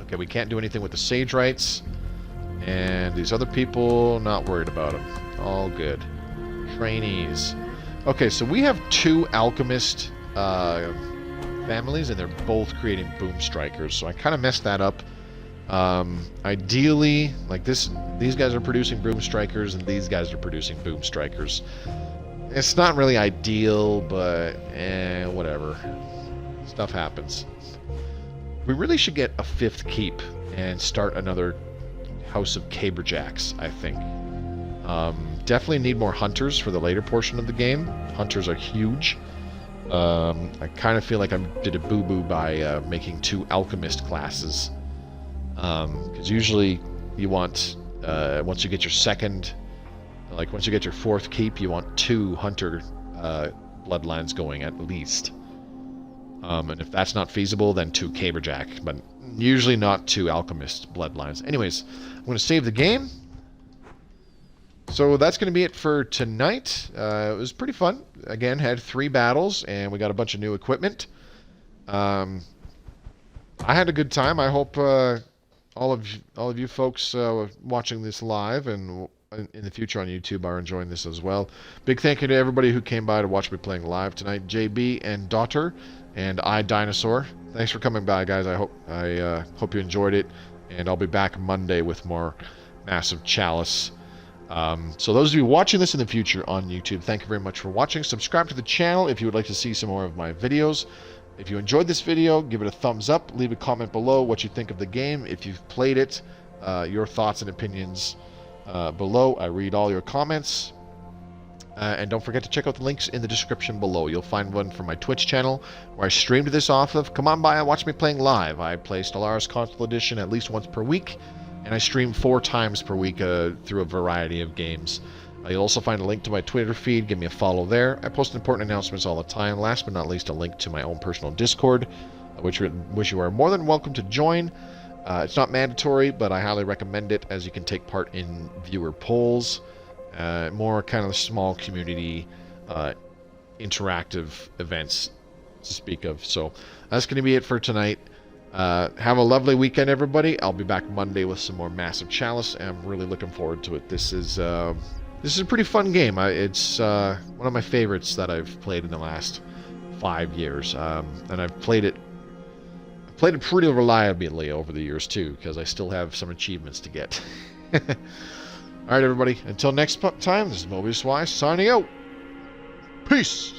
Okay, we can't do anything with the Sage Rights, and these other people, not worried about them. All good. Trainees. Okay, so we have 2 Alchemist families, and they're both creating Boom Strikers, so I kind of messed that up. Ideally, like these guys are producing Boom Strikers, and these guys are producing Boom Strikers. It's not really ideal, but whatever. Stuff happens. We really should get a 5th keep and start another House of Caberjacks, I think. Definitely need more hunters for the later portion of the game. Hunters are huge. I kind of feel like I did a boo-boo by making 2 alchemist classes. Because usually you want, once you get your second, like once you get your 4th keep, you want 2 hunter bloodlines going at least. And if that's not feasible, then 2 Caberjack, but usually not 2 alchemist bloodlines. Anyways, I'm going to save the game. So that's going to be it for tonight. It was pretty fun. Again, had 3 battles, and we got a bunch of new equipment. I had a good time. I hope all of you folks watching this live and in the future on YouTube are enjoying this as well. Big thank you to everybody who came by to watch me playing live tonight. JB and Daughter and Dinosaur. Thanks for coming by, guys. I hope you enjoyed it, and I'll be back Monday with more Massive Chalice. So those of you watching this in the future on YouTube, thank you very much for watching. Subscribe to the channel if you would like to see some more of my videos. If you enjoyed this video, give it a thumbs up. Leave a comment below what you think of the game. If you've played it, your thoughts and opinions below. I read all your comments. And don't forget to check out the links in the description below. You'll find one from my Twitch channel where I streamed this off of. Come on by and watch me playing live. I play Stellaris Console Edition at least once per week, and I stream 4 times per week through a variety of games. You'll also find a link to my Twitter feed. Give me a follow there. I post important announcements all the time. Last but not least, a link to my own personal Discord, which you are more than welcome to join. It's not mandatory, but I highly recommend it, as you can take part in viewer polls. More kind of small community interactive events to speak of. So that's going to be it for tonight. Have a lovely weekend, everybody. I'll be back Monday with some more Massive Chalice, and I'm really looking forward to it. This is a pretty fun game. It's one of my favorites that I've played in the last 5 years, and I've played it pretty reliably over the years too, because I still have some achievements to get. Alright, everybody, until next time, this is Mobius signing out. Peace!